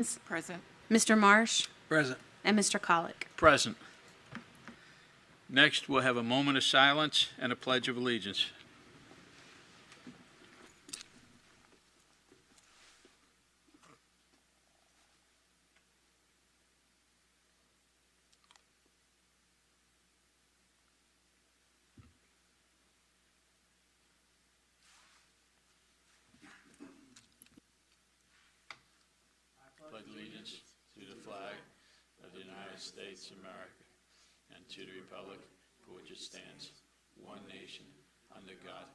Present. Mr. Marsh, Present. and Mr. Colick. Present. Next, we'll have a moment of silence and a pledge of allegiance. Pledge allegiance to the flag of the United States of America and to the republic for which it stands, one nation, under God,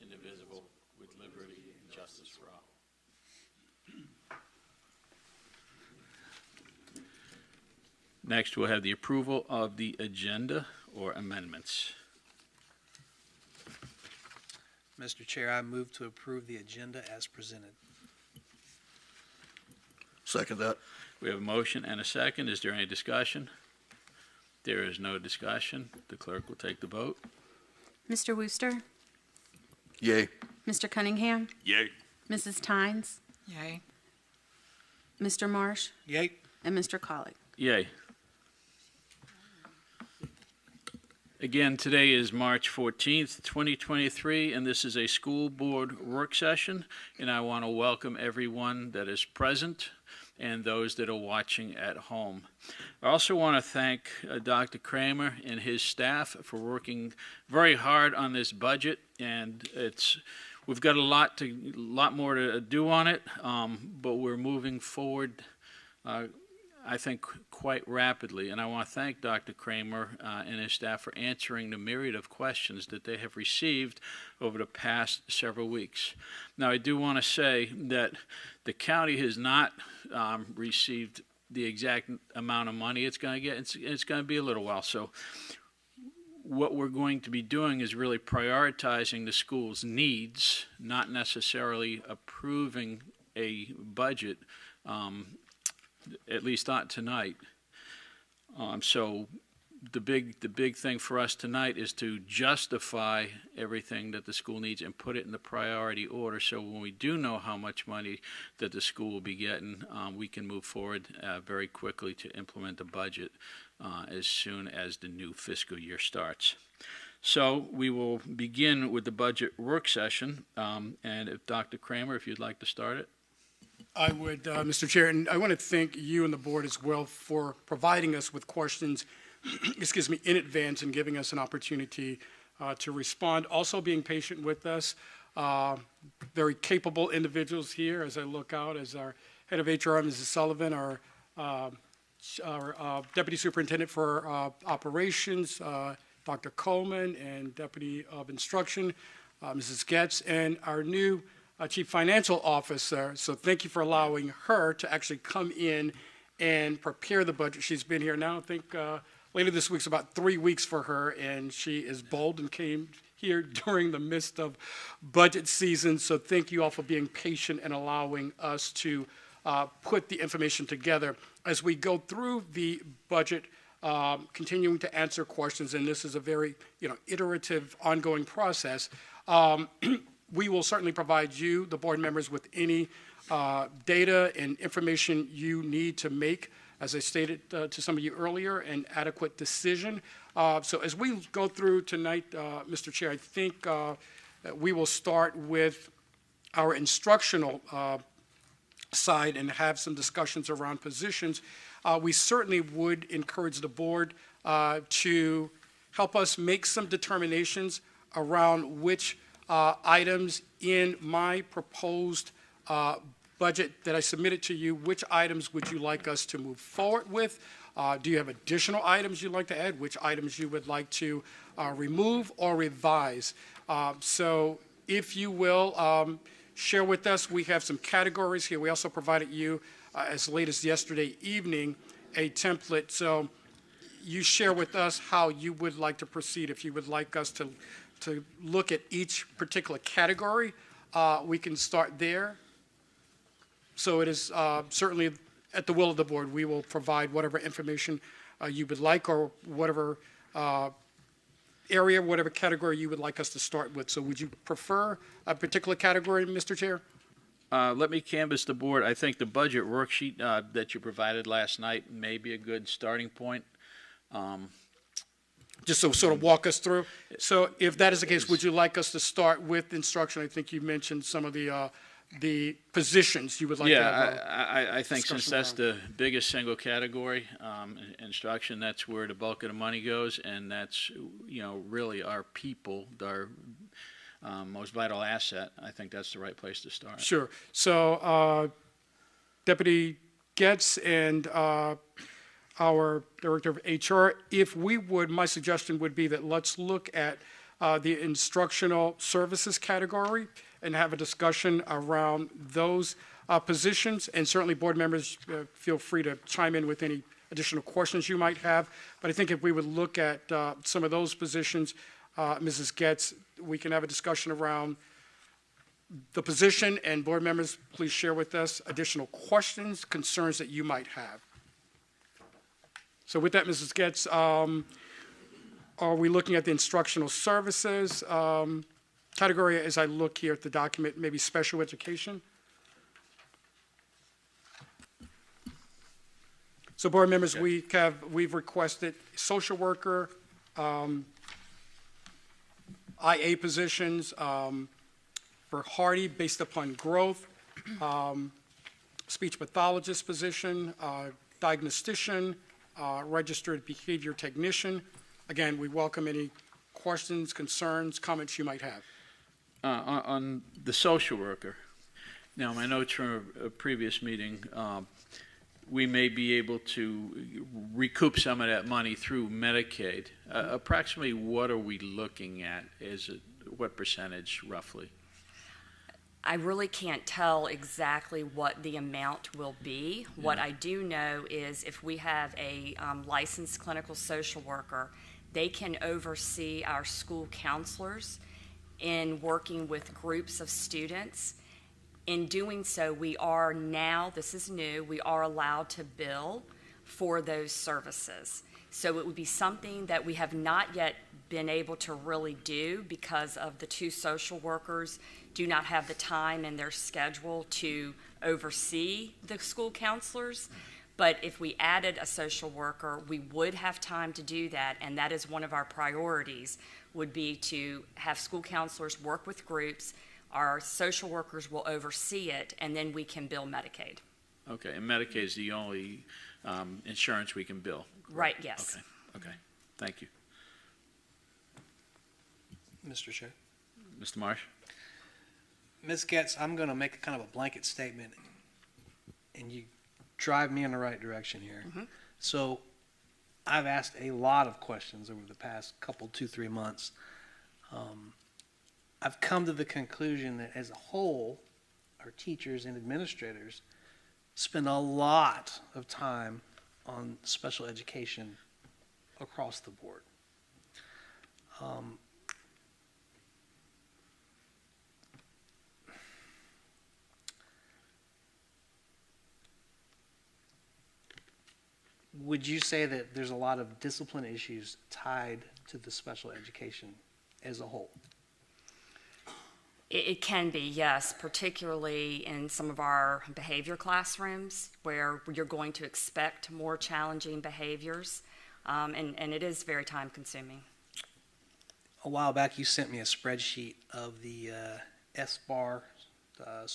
indivisible, with liberty and justice for all. Next, we'll have the approval of the agenda or amendments. Mr. Chair, I move to approve the agenda as presented. Second that. We have a motion and a second. Is there any discussion? There is no discussion. The clerk will take the vote. Mr. Wooster, Yay. Mr. Cunningham, Yay. Mrs. Tynes, Yay. Mr. Marsh, Yay. and Mr. Colick. Yay. Again, today is March 14th, 2023, and this is a school board work session, and I want to welcome everyone that is present and those that are watching at home. I also want to thank Dr. Kramer and his staff for working very hard on this budget, and we've got a lot more to do on it, but we're moving forward I think quite rapidly, and I want to thank Dr. Kramer and his staff for answering the myriad of questions that they have received over the past several weeks. Now, I do want to say that the county has not received the exact amount of money it's going to get. It's going to be a little while. So what we're going to be doing is really prioritizing the school's needs, not necessarily approving a budget, at least not tonight. So the big thing for us tonight is to justify everything that the school needs and put it in the priority order. So when we do know how much money that the school will be getting, we can move forward very quickly to implement the budget as soon as the new fiscal year starts. So we will begin with the budget work session. And if Dr. Kramer, if you'd like to start it. I would, Mr. Chair, and I want to thank you and the board as well for providing us with questions, excuse me, in advance and giving us an opportunity to respond. Also being patient with us, very capable individuals here as I look out, as our head of HR, Mrs. Sullivan, our Deputy Superintendent for Operations, Dr. Coleman, and Deputy of Instruction, Mrs. Getz, and our new Chief Financial Officer. So thank you for allowing her to actually come in and prepare the budget. She's been here now, I think later this week's about 3 weeks for her, and she is bold and came here during the midst of budget season. So thank you all for being patient and allowing us to put the information together as we go through the budget, continuing to answer questions. And this is a very iterative, ongoing process. We will certainly provide you, the board members, with any data and information you need to make, as I stated to some of you earlier, an adequate decision. So as we go through tonight, Mr. Chair, I think we will start with our instructional side and have some discussions around positions. We certainly would encourage the board to help us make some determinations around which items in my proposed budget that I submitted to you, which items would you like us to move forward with? Do you have additional items you'd like to add? Which items you would like to remove or revise? So if you will, share with us. We have some categories here. We also provided you, as late as yesterday evening, a template. So you share with us how you would like to proceed. If you would like us to look at each particular category, we can start there. So it is certainly at the will of the board. We will provide whatever information you would like, or whatever area, whatever category you would like us to start with. So would you prefer a particular category, Mr. Chair? Let me canvass the board. I think the budget worksheet that you provided last night may be a good starting point. Just to sort of walk us through. So if that is the case, would you like us to start with instruction? I think you mentioned some of the positions you would like to have. Yeah, I think since discussion that's the biggest single category, instruction, that's where the bulk of the money goes, and that's, really our people, our most vital asset. I think that's the right place to start. Sure. So Deputy Getz and our Director of HR, if we would, my suggestion would be that let's look at the instructional services category and have a discussion around those positions. And certainly board members feel free to chime in with any additional questions you might have. But I think if we would look at some of those positions, Mrs. Getz, we can have a discussion around the position, and board members, please share with us additional questions, concerns that you might have. So with that, Mrs. Getz, are we looking at the instructional services category as I look here at the document, maybe special education? So board members, we've requested social worker, IA positions for Hardy based upon growth, speech pathologist position, diagnostician, registered behavior technician. Again, we welcome any questions, concerns, comments you might have. On the social worker, now my notes from a previous meeting, we may be able to recoup some of that money through Medicaid. Approximately what are we looking at? What percentage roughly? I really can't tell exactly what the amount will be. Yeah. What I do know is if we have a licensed clinical social worker, they can oversee our school counselors in working with groups of students. In doing so, we are now, this is new, we are allowed to bill for those services. So it would be something that we have not yet been able to really do because of the two social workers do not have the time in their schedule to oversee the school counselors. But if we added a social worker, we would have time to do that, and that is one of our priorities, would be to have school counselors work with groups. Our social workers will oversee it, and then we can bill Medicaid. Okay, and Medicaid is the only insurance we can bill? Right, yes. Okay, thank you. Mr. Chair. Mr. Marsh? Ms. Getz, I'm going to make a kind of a blanket statement, and you drive me in the right direction here. Mm-hmm. So I've asked a lot of questions over the past couple, 2-3 months. I've come to the conclusion that as a whole, our teachers and administrators spend a lot of time on special education across the board. Would you say that there's a lot of discipline issues tied to the special education as a whole? It can be, yes, particularly in some of our behavior classrooms where you're going to expect more challenging behaviors, and it is very time consuming. A while back, you sent me a spreadsheet of the SBAR, I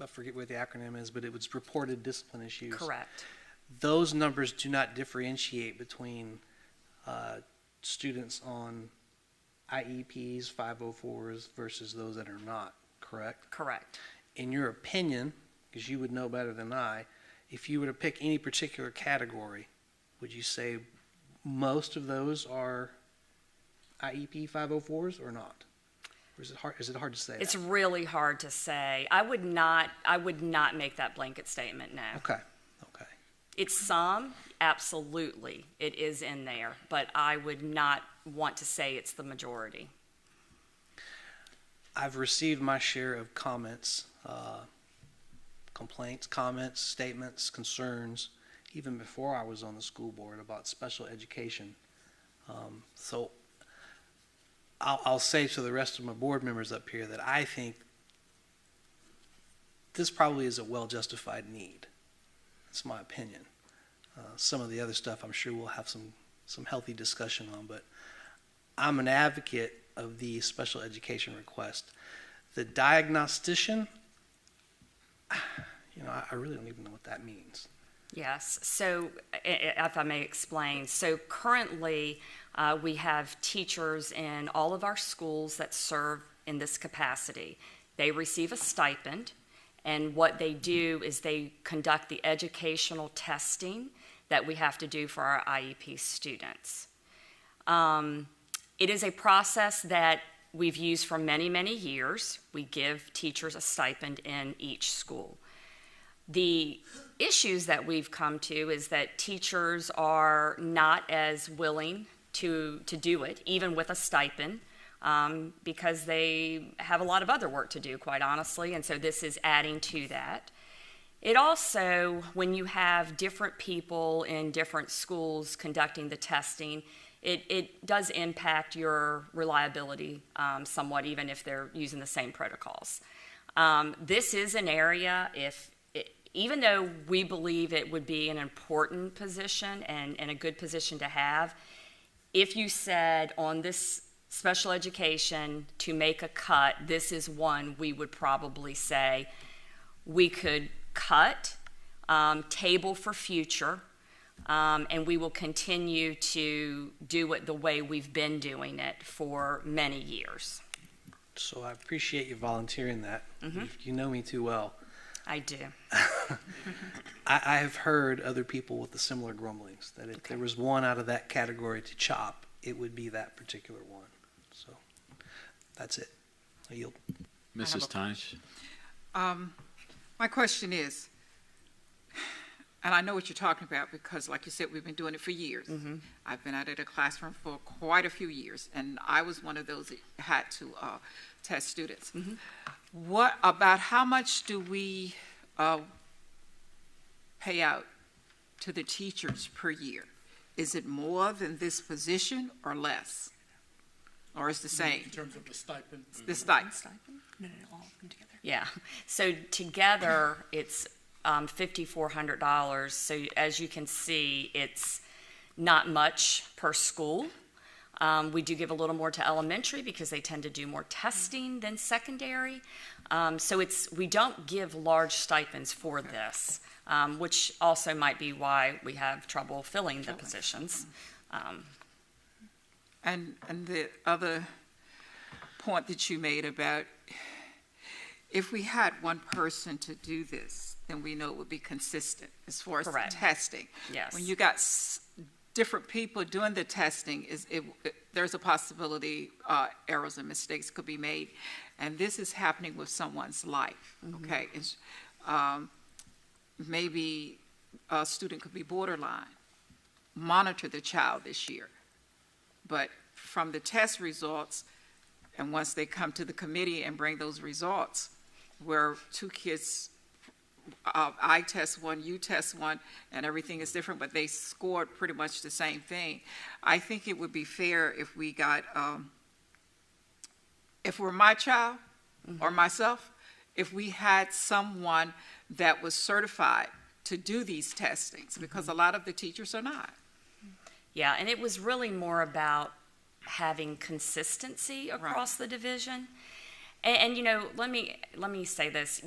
forget what the acronym is, but it was reported discipline issues. Correct. Those numbers do not differentiate between students on IEPs, 504s versus those that are not, correct? Correct. In your opinion, because you would know better than I, if you were to pick any particular category, would you say most of those are IEP 504s or not? Or is it hard to say? It's that? really hard to say. I would not make that blanket statement, no. Okay. It's some, absolutely, it is in there, but I would not want to say it's the majority. I've received my share of comments, complaints, comments, statements, concerns, even before I was on the school board about special education. So I'll say to the rest of my board members up here that I think this probably is a well-justified need. That's my opinion. Some of the other stuff I'm sure we'll have some healthy discussion on, but I'm an advocate of the special education request. The diagnostician, I really don't even know what that means. Yes, so if I may explain, so currently we have teachers in all of our schools that serve in this capacity. They receive a stipend, and what they do is they conduct the educational testing that we have to do for our IEP students. It is a process that we've used for many, many years. We give teachers a stipend in each school. The issues that we've come to is that teachers are not as willing to do it, even with a stipend, because they have a lot of other work to do, quite honestly, and so this is adding to that. It also, when you have different people in different schools conducting the testing, it does impact your reliability somewhat, even if they're using the same protocols. This is an area, even though we believe it would be an important position and a good position to have, if you said on this special education to make a cut, this is one we would probably say we could cut, table for future, and we will continue to do it the way we've been doing it for many years. So I appreciate you volunteering that. Mm-hmm. You know me too well. I do. I have heard other people with the similar grumblings that if there was one out of that category to chop, it would be that particular one. So that's it. I yield. Mrs. Tynes? My question is, and I know what you're talking about because, like you said, we've been doing it for years. Mm-hmm. I've been out at a classroom for quite a few years, and I was one of those that had to test students. Mm-hmm. What about how much do we pay out to the teachers per year? Is it more than this position or less? Or is it the same? In terms of the stipend? The stipend. No, all of them together. Yeah. So together, it's $5,400. So as you can see, it's not much per school. We do give a little more to elementary because they tend to do more testing than secondary. So we don't give large stipends for this, which also might be why we have trouble filling the positions. And the other point that you made about if we had one person to do this, then we know it would be consistent as far as Correct. the testing. Yes. When you got different people doing the testing, there's a possibility errors and mistakes could be made. And this is happening with someone's life, Mm-hmm. okay? Maybe a student could be borderline. Monitor the child this year. But from the test results, and once they come to the committee and bring those results, where two kids, I test one, you test one, and everything is different, but they scored pretty much the same thing. I think it would be fair if we got, if we're my child or myself, if we had someone that was certified to do these testings, because a lot of the teachers are not. Yeah, and it was really more about having consistency across the division. And let me say this,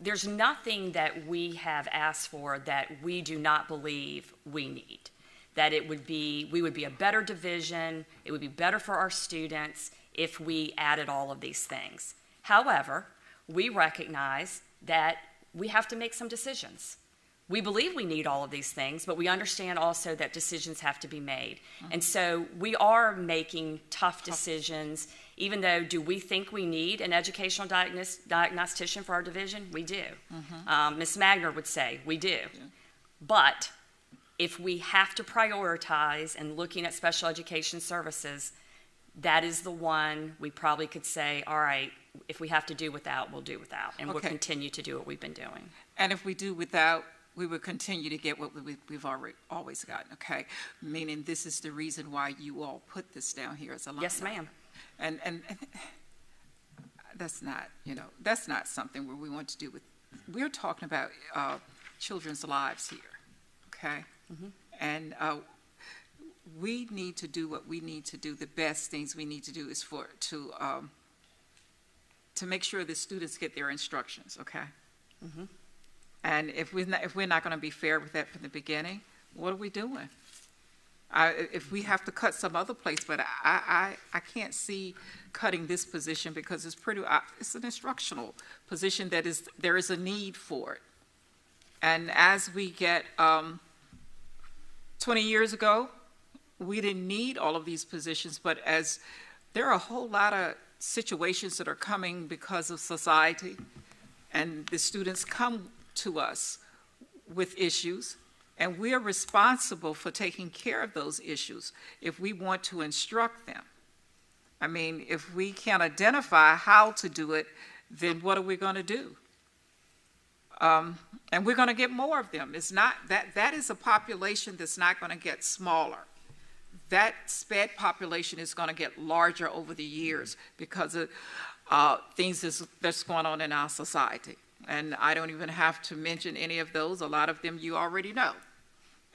there's nothing that we have asked for that we do not believe we need. That we would be a better division, it would be better for our students if we added all of these things. However, we recognize that we have to make some decisions. We believe we need all of these things, but we understand also that decisions have to be made. Mm-hmm. And so we are making tough decisions, even though do we think we need an educational diagnostician for our division? We do. Mm-hmm. Ms. Magner would say we do. Yeah. But if we have to prioritize and looking at special education services, that is the one we probably could say, all right, if we have to do without, we'll do without. And we'll continue to do what we've been doing. And if we do without, we would continue to get what we've always gotten, okay? Meaning this is the reason why you all put this down here as a line. Yes, ma'am. And that's not, that's not something where we want to do with we're talking about children's lives here, okay? And we need to do what we need to do. The best things we need to do is to make sure the students get their instructions, okay? And if we're not going to be fair with that from the beginning, what are we doing? If we have to cut some other place, but I can't see cutting this position because it's an instructional position that there is a need for it. And as we get 20 years ago, we didn't need all of these positions, but as there are a whole lot of situations that are coming because of society, and the students come to us with issues, and we are responsible for taking care of those issues if we want to instruct them. I mean, if we can't identify how to do it, then what are we going to do? And we're going to get more of them. It's not that is a population that's not going to get smaller. That SPED population is going to get larger over the years because of things that's going on in our society. And I don't even have to mention any of those. A lot of them you already know.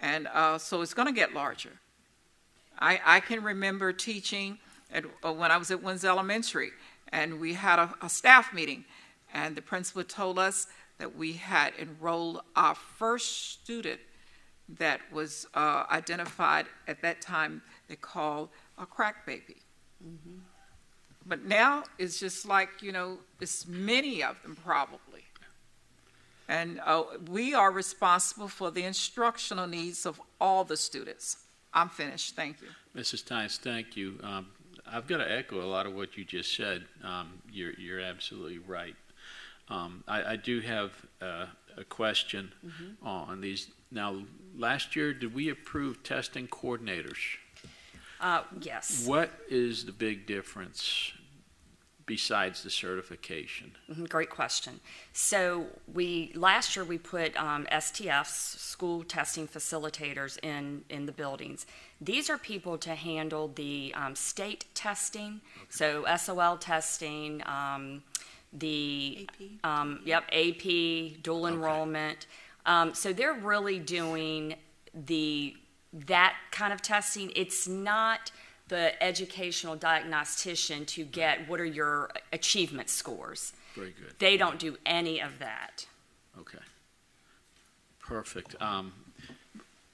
And so it's going to get larger. I can remember teaching when I was at Winds Elementary, and we had a staff meeting, and the principal told us that we had enrolled our first student that was identified at that time they called a crack baby. But now it's just like, it's many of them probably. And we are responsible for the instructional needs of all the students. I'm finished. Thank you. Mrs. Tynes, thank you. I've got to echo a lot of what you just said. You're absolutely right. I do have a question on these. Now, last year, did we approve testing coordinators? Yes. What is the big difference besides the certification? Great question. So last year we put STFs, school testing facilitators, in the buildings. These are people to handle the state testing, so SOL testing, the AP, dual enrollment. So they're really doing that kind of testing. It's not the educational diagnostician to get what are your achievement scores. Very good. They don't do any of that. Okay. Perfect.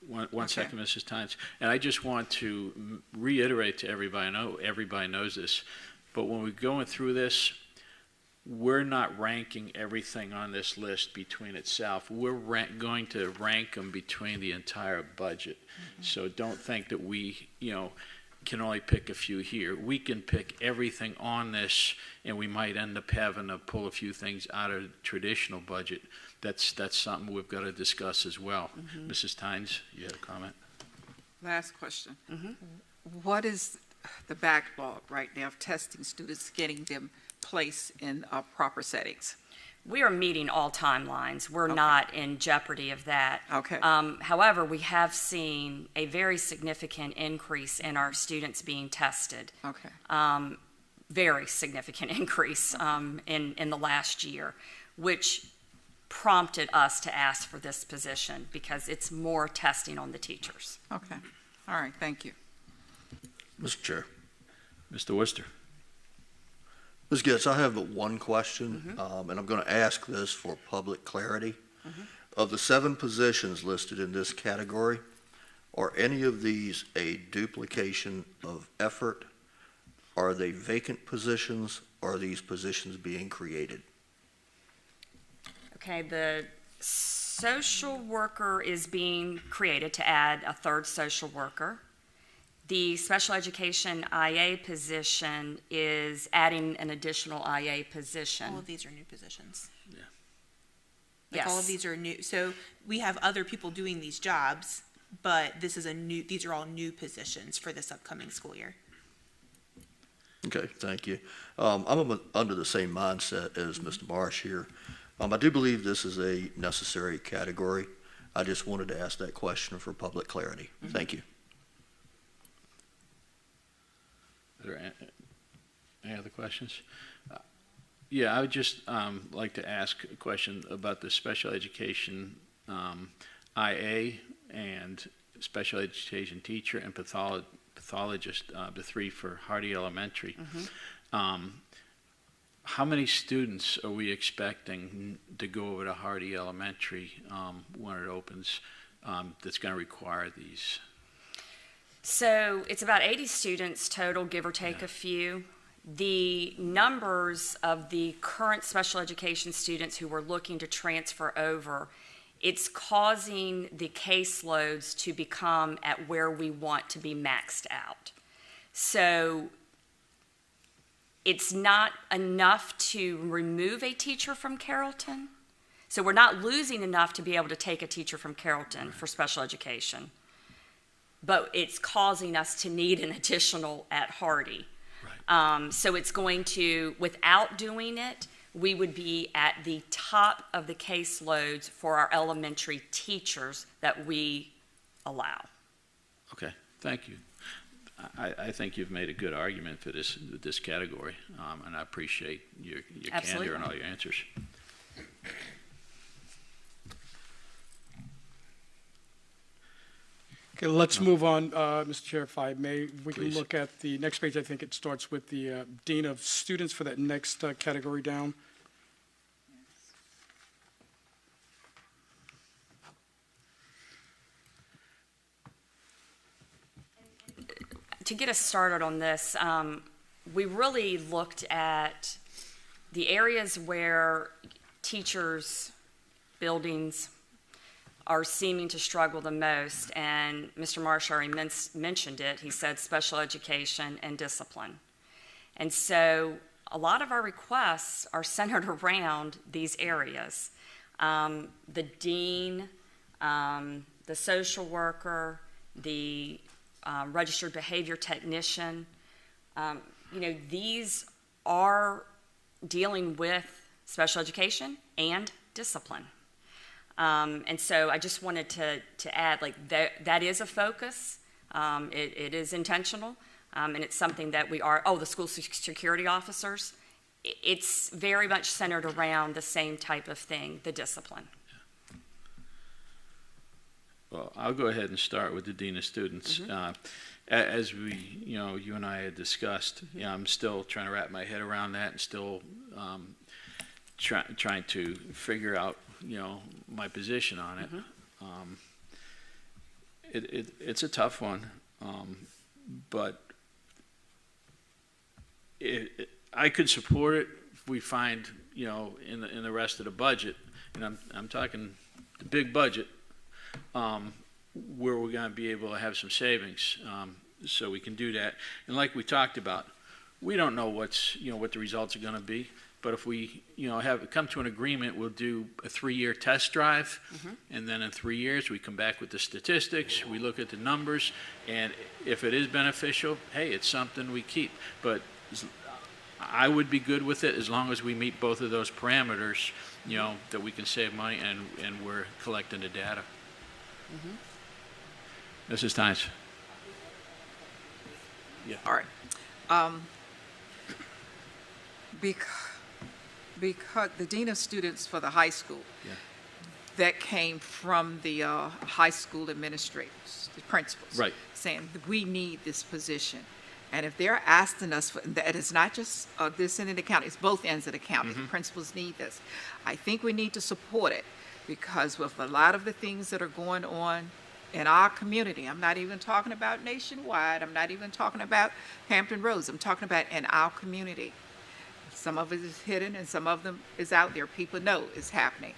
One second, Mrs. Tynes. And I just want to reiterate to everybody, I know everybody knows this, but when we're going through this, we're not ranking everything on this list between itself. We're going to rank them between the entire budget. So don't think that we, can only pick a few here. We can pick everything on this, and we might end up having to pull a few things out of the traditional budget. That's something we've got to discuss as well. Mrs. Tynes, you had a comment? Last question. What is the backlog right now of testing students, getting them placed in proper settings? We are meeting all timelines. We're not in jeopardy of that. Okay. However, we have seen a very significant increase in our students being tested. Okay. Very significant increase in the last year, which prompted us to ask for this position because it's more testing on the teachers. Okay. All right. Thank you. Mr. Chair. Mr. Worcester. Ms. Getz, I have one question, and I'm going to ask this for public clarity. Of the 7 positions listed in this category, are any of these a duplication of effort? Are they vacant positions? Or are these positions being created? Okay, the social worker is being created to add a 3rd social worker. The special education IA position is adding an additional IA position. All of these are new positions. Yeah. Like all of Yes. these are new. So we have other people doing these jobs, but these are all new positions for this upcoming school year. Okay, thank you. I'm under the same mindset as Mr. Marsh here. I do believe this is a necessary category. I just wanted to ask that question for public clarity. Thank you. Are there any other questions? Yeah, I would just like to ask a question about the special education IA and special education teacher and pathologist, the three for Hardy Elementary. How many students are we expecting to go over to Hardy Elementary when it opens that's going to require these? So it's about 80 students total, give or take a few. The numbers of the current special education students who were looking to transfer over, it's causing the caseloads to become at where we want to be maxed out. So it's not enough to remove a teacher from Carrollton. So we're not losing enough to be able to take a teacher from Carrollton for special education. But it's causing us to need an additional at Hardy. Right. So it's going to, without doing it, we would be at the top of the caseloads for our elementary teachers that we allow. Okay, thank you. I think you've made a good argument for this category, and I appreciate your candor and all your answers. Okay, let's move on, Mr. Chair, if I may. We can look at the next page. I think it starts with the Dean of Students for that next category down. To get us started on this, we really looked at the areas where teachers, buildings are seeming to struggle the most, and Mr. Marsh already mentioned it. He said special education and discipline. And so a lot of our requests are centered around these areas. The dean, the social worker, the registered behavior technician, these are dealing with special education and discipline. And so I just wanted to add, that is a focus. It is intentional, and it's something that we are, the school security officers, it's very much centered around the same type of thing, the discipline. Well, I'll go ahead and start with the Dean of Students. As we, you and I had discussed, I'm still trying to wrap my head around that and still trying to figure out, my position on it. It's a tough one, but I could support it if we find, in the rest of the budget, and I'm talking the big budget, where we're going to be able to have some savings, so we can do that. And like we talked about, we don't know what the results are going to be. But if we, have come to an agreement, we'll do a 3-year test drive, and then in 3 years we come back with the statistics. We look at the numbers, and if it is beneficial, hey, it's something we keep. But I would be good with it as long as we meet both of those parameters. That we can save money and we're collecting the data. Mrs. Tynes. Yeah. All right. Because the Dean of Students for the high school, that came from the high school administrators, the principals, right, saying that we need this position. And if they're asking us for that, it's not just this end of the county, it's both ends of the county. The principals need this. I think we need to support it, because with a lot of the things that are going on in our community, I'm not even talking about nationwide, I'm not even talking about Hampton Roads, I'm talking about in our community. Some of it is hidden and some of them is out there. People know it's happening.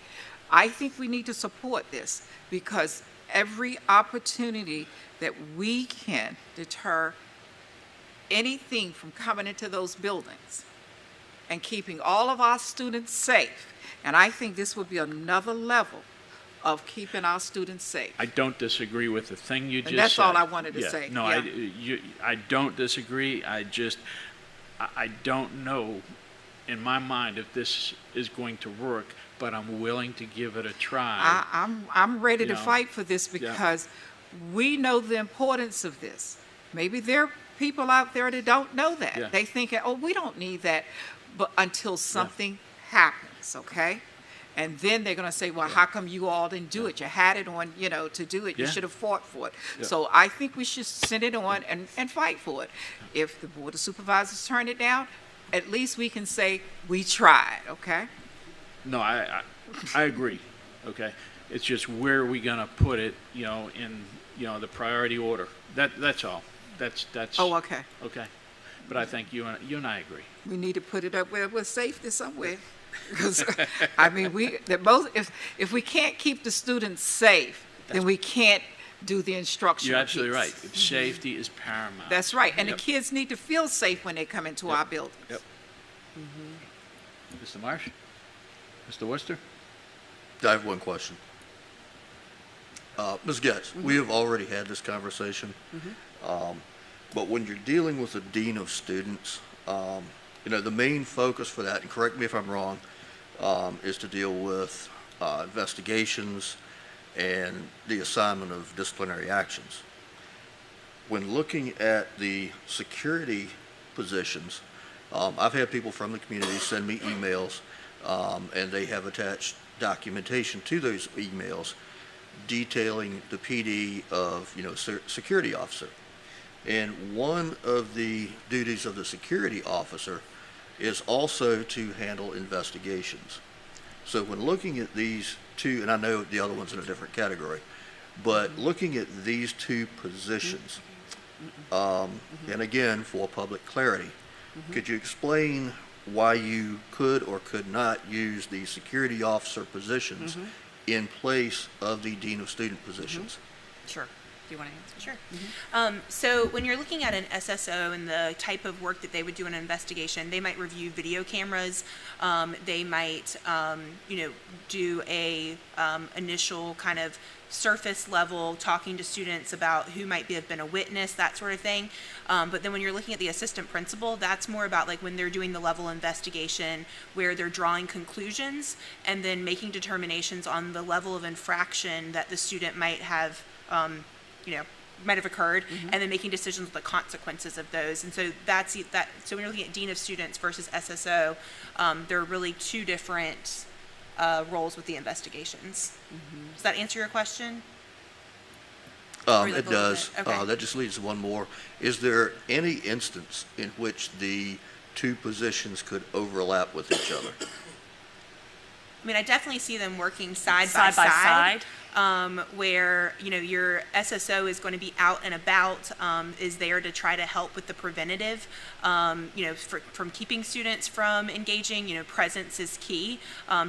I think we need to support this, because every opportunity that we can deter anything from coming into those buildings and keeping all of our students safe, and I think this would be another level of keeping our students safe. I don't disagree with the thing you just said. And that's all I wanted to say. No, I don't disagree. I don't know in my mind if this is going to work, but I'm willing to give it a try. I'm ready to fight for this, because we know the importance of this. Maybe there are people out there that don't know that. They think, oh, we don't need that. but until something happens, okay? And then they're gonna say, well, how come you all didn't do it? You had it on, to do it. You Yeah. should have fought for it. Yeah. So I think we should send it on and fight for it. If the Board of Supervisors turn it down, at least we can say, we tried, okay? No, I agree, okay? It's just where are we gonna put it, in, the priority order? That's all. That's. Oh, okay. Okay. But I think you and I agree. We need to put it up where we're safety somewhere. Because, I mean, if we can't keep the students safe, then we can't do the instructional You're absolutely right. piece. Safety is paramount. That's right, and Yep. the kids need to feel safe when they come into Yep. our buildings. Yep. Mr. Marsh? Mr. Worcester? I have one question. Ms. Getz, we have already had this conversation, but when you're dealing with a dean of students, the main focus for that, and correct me if I'm wrong, is to deal with investigations and the assignment of disciplinary actions. When looking at the security positions, I've had people from the community send me emails, and they have attached documentation to those emails detailing the PD of, security officer. And one of the duties of the security officer is also to handle investigations. So when looking at these two, and I know the other one's in a different category, but looking at these two positions, and again, for public clarity, could you explain why you could or could not use the security officer positions in place of the dean of student positions? Sure. Do you want to answer? Sure. So when you're looking at an SSO and the type of work that they would do in an investigation, they might review video cameras. They might, do a initial kind of surface level talking to students about who might have been a witness, that sort of thing. But then when you're looking at the assistant principal, that's more about like when they're doing the level investigation where they're drawing conclusions and then making determinations on the level of infraction that the student might have might have occurred, and then making decisions on the consequences of those. And so that's that. So when you're looking at dean of students versus SSO, there are really two different roles with the investigations. Does that answer your question? It does. Okay. That just leads to one more. Is there any instance in which the two positions could overlap with each other? I mean, I definitely see them working side Side by side. Where, your SSO is going to be out and about, is there to try to help with the preventative, from keeping students from engaging. Presence is key.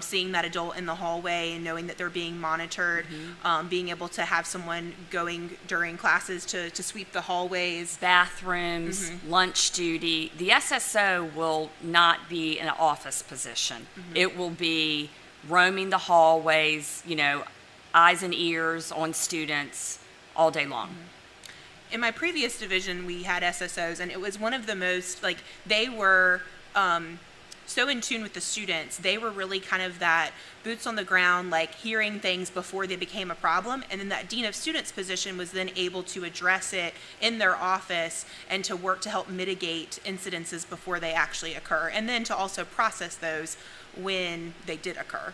Seeing that adult in the hallway and knowing that they're being monitored, being able to have someone going during classes to sweep the hallways. Bathrooms, lunch duty. The SSO will not be in an office position. It will be roaming the hallways, eyes and ears on students all day long. In my previous division, we had SSOs, and it was one of the most, they were so in tune with the students. They were really kind of that boots on the ground, hearing things before they became a problem. And then that dean of students position was then able to address it in their office and to work to help mitigate incidences before they actually occur, and then to also process those when they did occur.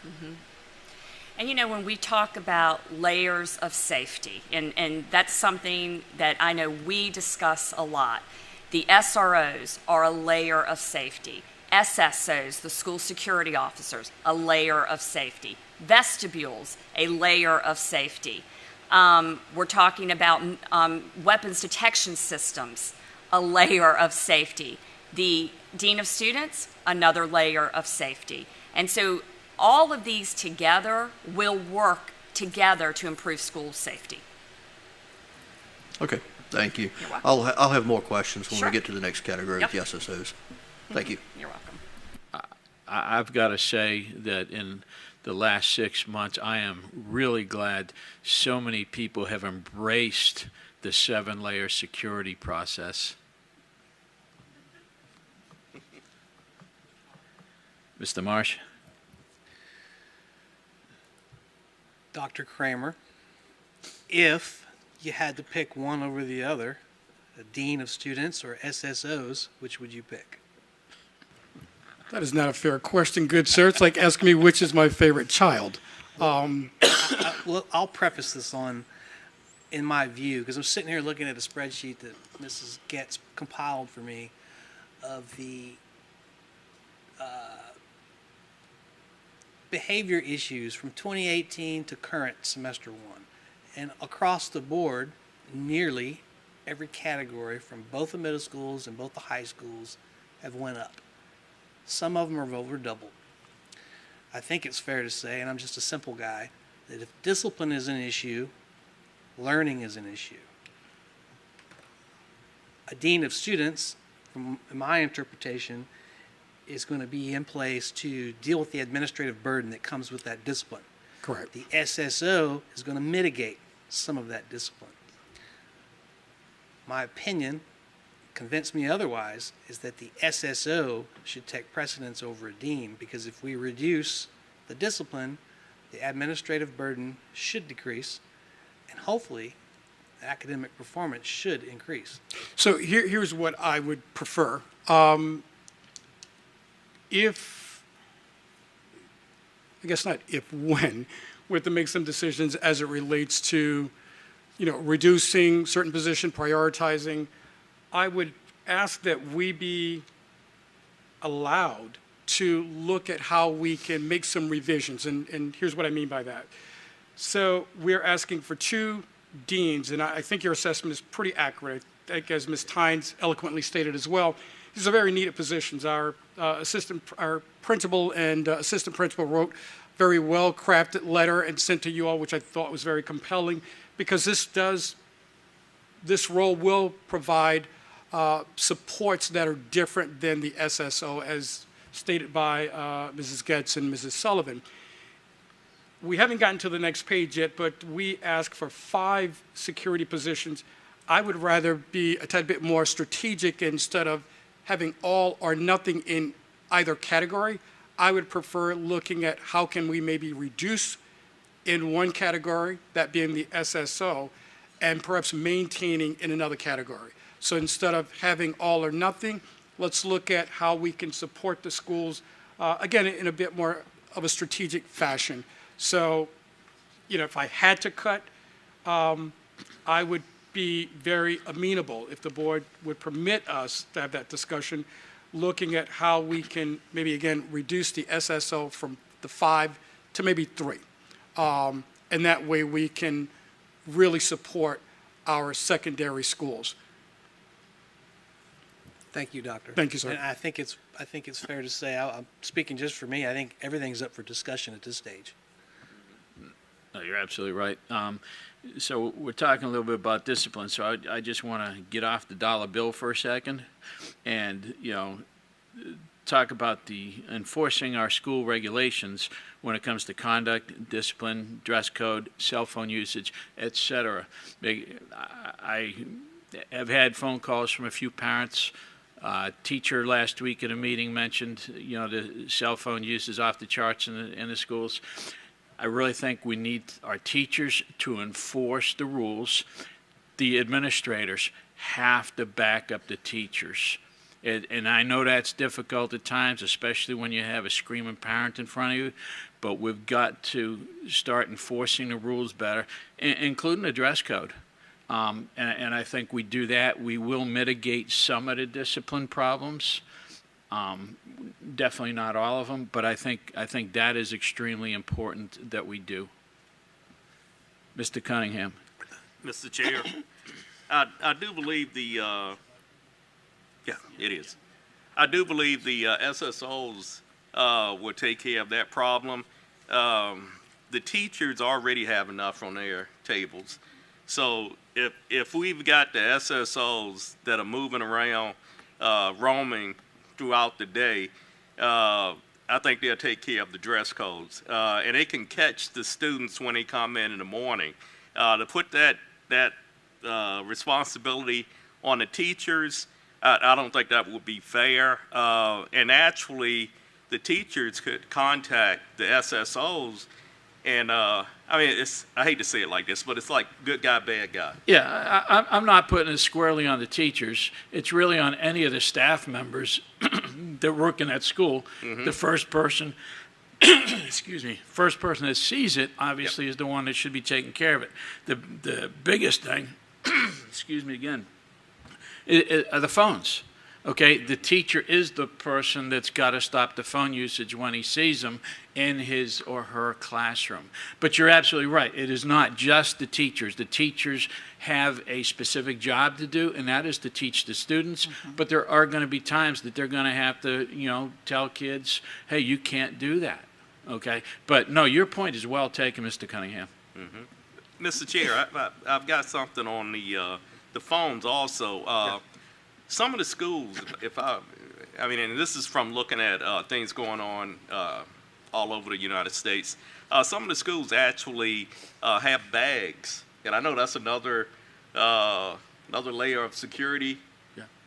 And when we talk about layers of safety, and that's something that I know we discuss a lot, the SROs are a layer of safety. SSOs, the school security officers, a layer of safety. Vestibules, a layer of safety. We're talking about weapons detection systems, a layer of safety. The dean of students, another layer of safety. And so all of these together will work together to improve school safety. Okay, thank you. You're welcome. I'll have more questions when Sure. we get to the next category Yep. with the SSOs. Thank you. You're welcome. I've got to say that in the last 6 months, I am really glad so many people have embraced the 7-layer security process. Mr. Marsh? Dr. Kramer, if you had to pick one over the other, a dean of students or SSOs, which would you pick? That is not a fair question, good sir. It's like asking me which is my favorite child. Well, I'll preface this in my view, because I'm sitting here looking at a spreadsheet that Mrs. Getz compiled for me of the behavior issues from 2018 to current semester one. And across the board, nearly every category from both the middle schools and both the high schools have went up. Some of them are over doubled. I think it's fair to say, and I'm just a simple guy, that if discipline is an issue, learning is an issue. A dean of students, from my interpretation, is going to be in place to deal with the administrative burden that comes with that discipline. Correct. The SSO is going to mitigate some of that discipline. My opinion, convince me otherwise, is that the SSO should take precedence over a dean, because if we reduce the discipline, the administrative burden should decrease, and hopefully academic performance should increase. So here's what I would prefer. If, I guess not if, when, we have to make some decisions as it relates to, reducing certain position, prioritizing, I would ask that we be allowed to look at how we can make some revisions, and here's what I mean by that. So we're asking for 2 deans, and I think your assessment is pretty accurate. I think, as Ms. Tynes eloquently stated as well, these are very needed positions. Our principal and assistant principal wrote a very well-crafted letter and sent to you all, which I thought was very compelling, because this role will provide supports that are different than the SSO, as stated by Mrs. Getz and Mrs. Sullivan. We haven't gotten to the next page yet, but we ask for 5 security positions. I would rather be a tad bit more strategic. Instead of having all or nothing in either category, I would prefer looking at how can we maybe reduce in one category, that being the SSO, and perhaps maintaining in another category. So instead of having all or nothing, let's look at how we can support the schools, again, in a bit more of a strategic fashion. So, if I had to cut, I would be very amenable if the board would permit us to have that discussion, looking at how we can maybe, again, reduce the SSO from the 5 to maybe 3. And that way we can really support our secondary schools. Thank you, Doctor. Thank you, sir. And I think it's fair to say, I'm speaking just for me, I think everything's up for discussion at this stage. No, you're absolutely right. So we're talking a little bit about discipline, so I just want to get off the dollar bill for a second and, talk about the enforcing our school regulations when it comes to conduct, discipline, dress code, cell phone usage, etc. I have had phone calls from a few parents. Teacher last week at a meeting mentioned, the cell phone use is off the charts in the schools. I really think we need our teachers to enforce the rules. The administrators have to back up the teachers. And I know that's difficult at times, especially when you have a screaming parent in front of you, but we've got to start enforcing the rules better, including the dress code. And I think we do that, we will mitigate some of the discipline problems. Definitely not all of them, but I think that is extremely important that we do. Mr. Cunningham. Mr. Chair, I do believe it is. I do believe the SSOs will take care of that problem. The teachers already have enough on their tables. So if we've got the SSOs that are moving around, roaming throughout the day, I think they'll take care of the dress codes. And they can catch the students when they come in the morning. To put that responsibility on the teachers, I don't think that would be fair. And actually, the teachers could contact the SSOs. And I hate to say it like this, but it's like good guy, bad guy. Yeah, I'm not putting it squarely on the teachers. It's really on any of the staff members that work in that school, the first person, excuse me, first person that sees it obviously is the one that should be taking care of it. The biggest thing, excuse me again, are the phones. Okay, the teacher is the person that's got to stop the phone usage when he sees them in his or her classroom. But you're absolutely right. It is not just the teachers. The teachers have a specific job to do, and that is to teach the students. But there are going to be times that they're going to have to, tell kids, hey, you can't do that. Okay? But no, your point is well taken, Mr. Cunningham. Mr. Chair, I've got something on the phones also. Some of the schools, and this is from looking at things going on all over the United States. Some of the schools actually have bags, and I know that's another layer of security,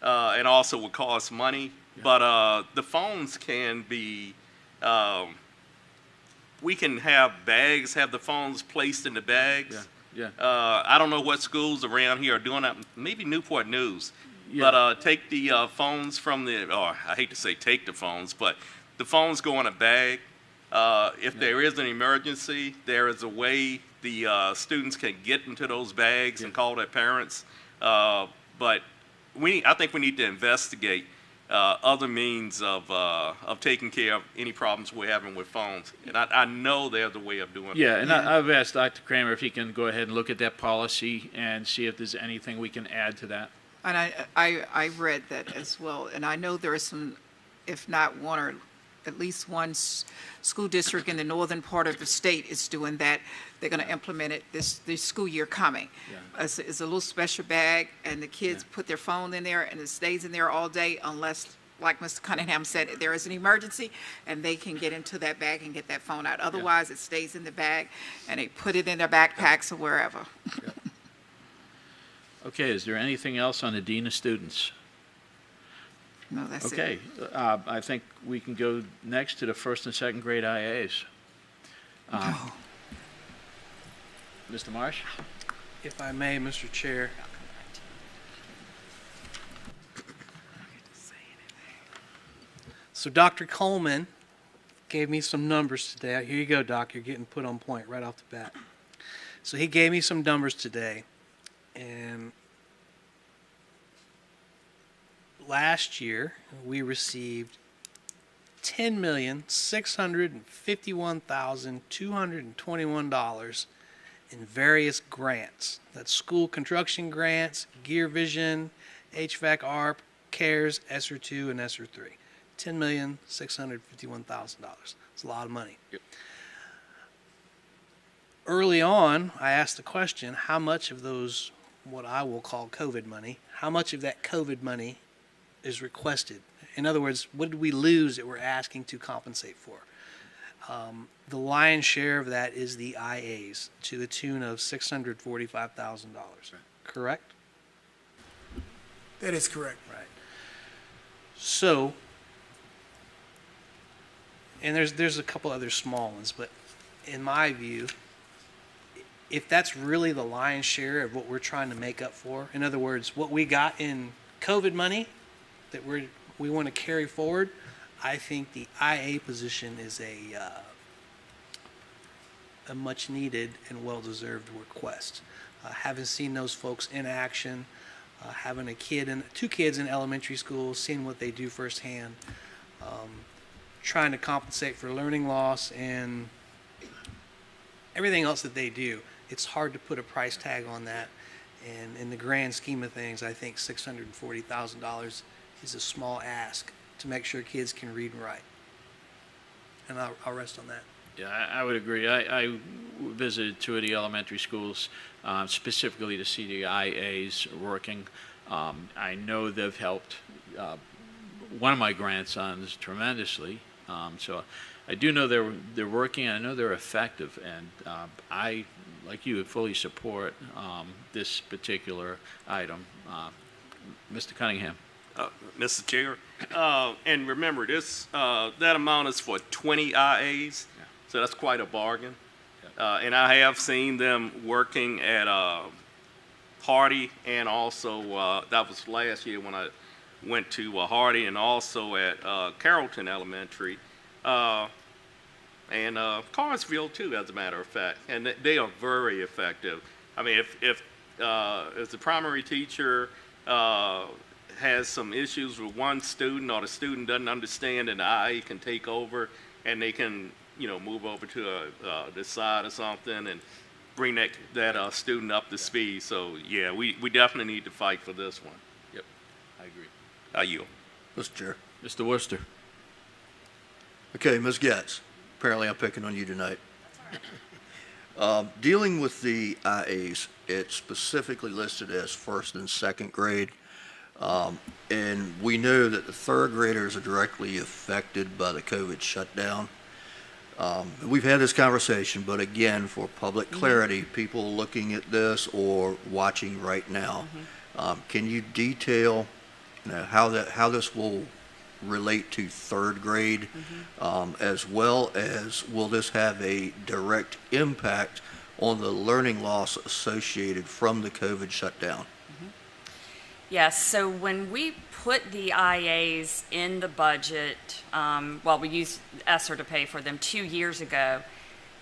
and also would cost money. But the phones can be. We can have bags, have the phones placed in the bags. I don't know what schools around here are doing that. Maybe Newport News. But take the phones from I hate to say take the phones, but the phones go in a bag. If there is an emergency, there is a way the students can get into those bags and call their parents. But I think we need to investigate other means of taking care of any problems we're having with phones. And I know there's a way of doing it. And I've asked Dr. Kramer if he can go ahead and look at that policy and see if there's anything we can add to that. And I read that as well, and I know there are some, if not one or at least one school district in the northern part of the state is doing that. They're going to implement it this school year coming. It's a little special bag, and the kids put their phone in there, and it stays in there all day unless, like Mr. Cunningham said, there is an emergency, and they can get into that bag and get that phone out. Otherwise, it stays in the bag, and they put it in their backpacks or wherever. Okay, is there anything else on the Dean of Students? No, that's it. Okay, I think we can go next to the first and second grade IAs. Mr. Marsh? If I may, Mr. Chair. So Dr. Coleman gave me some numbers today. Here you go, Doc. You're getting put on point right off the bat. So he gave me some numbers today. And last year, we received $10,651,221 in various grants. That's school construction grants, Gear Vision, HVAC ARP, CARES, ESSER 2, and ESSER 3. $10,651,000. That's a lot of money. Early on, I asked the question, how much of those, what I will call COVID money, how much of that COVID money is requested? In other words, what did we lose that we're asking to compensate for? The lion's share of that is the IAs to the tune of $645,000. Correct? That is correct. Right. So, and there's a couple other small ones, but in my view, if that's really the lion's share of what we're trying to make up for, in other words, what we got in COVID money that we want to carry forward, I think the IA position is a much needed and well-deserved request. Having seen those folks in action, having two kids in elementary school, seeing what they do firsthand, trying to compensate for learning loss and everything else that they do, it's hard to put a price tag on that. And in the grand scheme of things, I think $640,000 is a small ask to make sure kids can read and write. And I'll rest on that. Yeah, I would agree. I visited two of the elementary schools, specifically to see the IAs working. I know they've helped one of my grandsons tremendously. So I do know they're working. I know they're effective, and I, like you, fully support this particular item. Mr. Cunningham. Mr. Chair, and remember this, that amount is for 20 IAs, so that's quite a bargain. And I have seen them working at Hardy, and also that was last year when I went to Hardy and also at Carrollton Elementary, and Carsville too, as a matter of fact, and they are very effective. I mean, if the primary teacher has some issues with one student, or the student doesn't understand, and the IA can take over, and they can, move over to the side or something, and bring that student up to speed. So yeah, we definitely need to fight for this one. Yep, I agree. I yield. Mr. Chair. Mr. Worcester. Okay, Ms. Getz. Apparently I'm picking on you tonight. Dealing with the IAs, it's specifically listed as first and second grade. And we know that the third graders are directly affected by the COVID shutdown. We've had this conversation, but again, for public clarity, people looking at this or watching right now, can you detail how this will relate to third grade, as well as will this have a direct impact on the learning loss associated from the COVID shutdown? Yes, so when we put the IAs in the budget, we used ESSER to pay for them 2 years ago,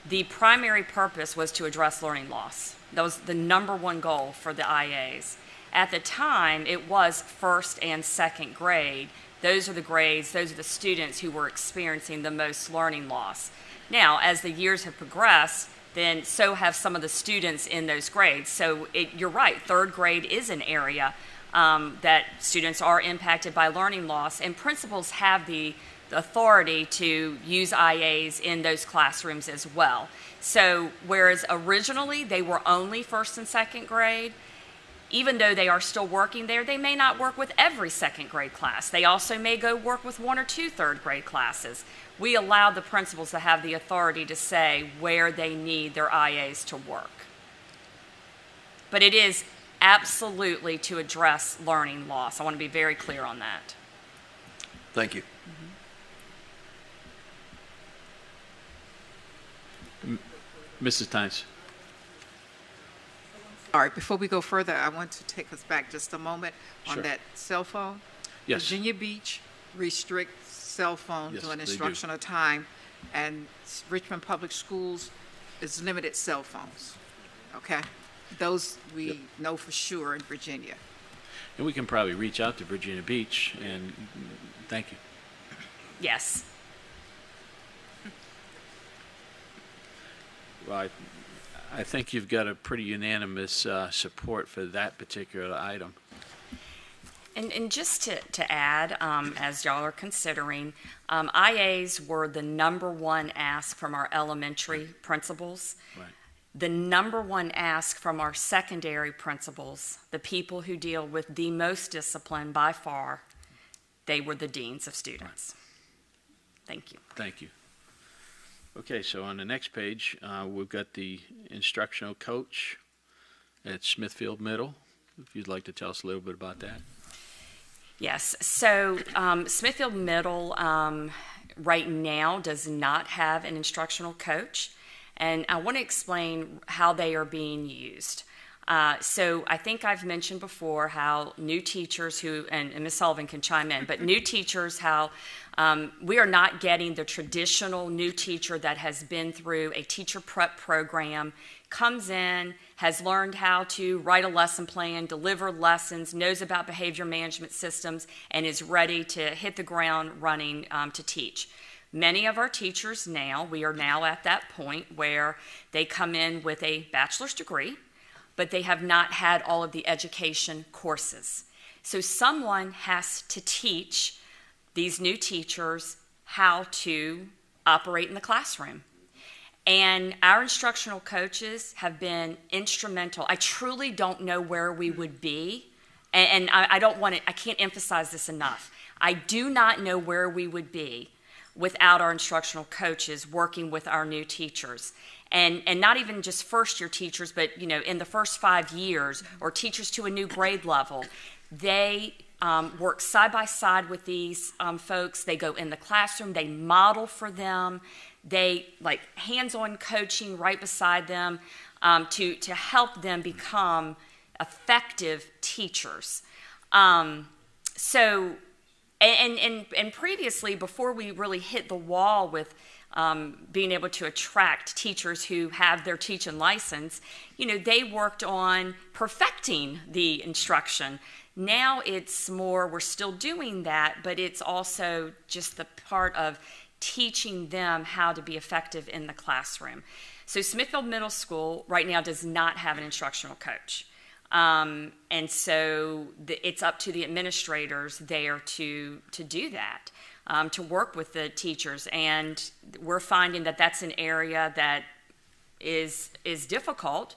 the primary purpose was to address learning loss. That was the number one goal for the IAs. At the time, it was first and second grade. Those are the grades, those are the students who were experiencing the most learning loss. Now, as the years have progressed, then so have some of the students in those grades. So you're right, third grade is an area that students are impacted by learning loss, and principals have the authority to use IAs in those classrooms as well. So whereas originally they were only first and second grade, even though they are still working there, they may not work with every second grade class. They also may go work with 1 or 2 third grade classes. We allow the principals to have the authority to say where they need their IAs to work. But it is absolutely to address learning loss. I want to be very clear on that. Thank you. Mrs. Tynes. All right, before we go further, I want to take us back just a moment on Sure. that cell phone. Yes. Virginia Beach restricts cell phones Yes, on they do. instructional time, and Richmond Public Schools is limited cell phones, okay? Those we know for sure in Virginia. And we can probably reach out to Virginia Beach, and thank you. Yes. Well, I think you've got a pretty unanimous support for that particular item. And just to add, as y'all are considering, IAs were the number one ask from our elementary principals. Right. The number one ask from our secondary principals, the people who deal with the most discipline by far, they were the deans of students. Thank you. Thank you. Okay, so on the next page, we've got the instructional coach at Smithfield Middle. If you'd like to tell us a little bit about that. Yes, so Smithfield Middle right now does not have an instructional coach, and I want to explain how they are being used. So I think I've mentioned before how new teachers who, and Ms. Sullivan can chime in, but new teachers, how we are not getting the traditional new teacher that has been through a teacher prep program, comes in, has learned how to write a lesson plan, deliver lessons, knows about behavior management systems, and is ready to hit the ground running to teach. Many of our teachers now, we are now at that point where they come in with a bachelor's degree, but they have not had all of the education courses. So someone has to teach these new teachers how to operate in the classroom. And our instructional coaches have been instrumental. I truly don't know where we would be, and I can't emphasize this enough. I do not know where we would be without our instructional coaches working with our new teachers. And not even just first-year teachers, but in the first 5 years, or teachers to a new grade level, they work side by side with these folks. They go in the classroom, they model for them, they like hands-on coaching right beside them to help them become effective teachers. So, and previously, before we really hit the wall with being able to attract teachers who have their teaching license, they worked on perfecting the instruction. Now it's more, we're still doing that, but it's also just the part of teaching them how to be effective in the classroom. So Smithfield Middle School right now does not have an instructional coach. And so it's up to the administrators there to do that, to work with the teachers. And we're finding that that's an area that is difficult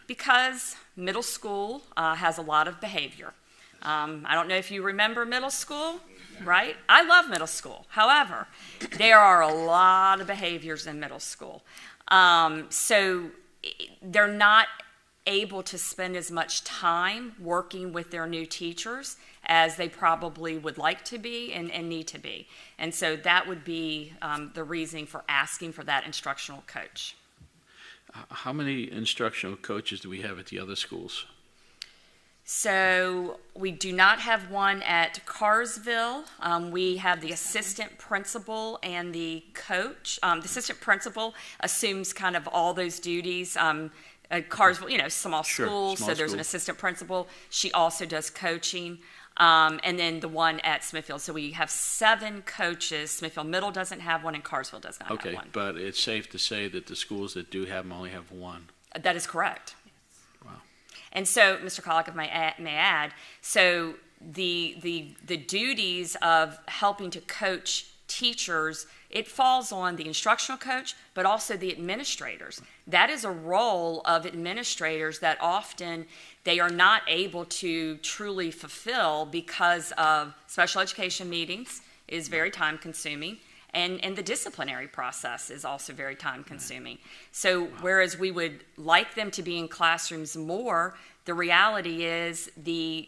because middle school has a lot of behavior. I don't know if you remember middle school, right? I love middle school. However, there are a lot of behaviors in middle school. So they're not able to spend as much time working with their new teachers as they probably would like to be and need to be. And so that would be the reason for asking for that instructional coach. How many instructional coaches do we have at the other schools? So we do not have one at Carsville. We have the assistant principal and the coach. The assistant principal assumes kind of all those duties. Carsville, small school, so there's an assistant principal. She also does coaching. And then the one at Smithfield. So we have 7 coaches. Smithfield Middle doesn't have one, and Carsville does not have one. Okay, but it's safe to say that the schools that do have them only have one. That is correct. Wow. And so, Mr. Collick, if I may add, so the duties of helping to coach teachers, it falls on the instructional coach, but also the administrators. That is a role of administrators that often they are not able to truly fulfill because of special education meetings is very time consuming. And the disciplinary process is also very time consuming. So whereas we would like them to be in classrooms more, the reality is the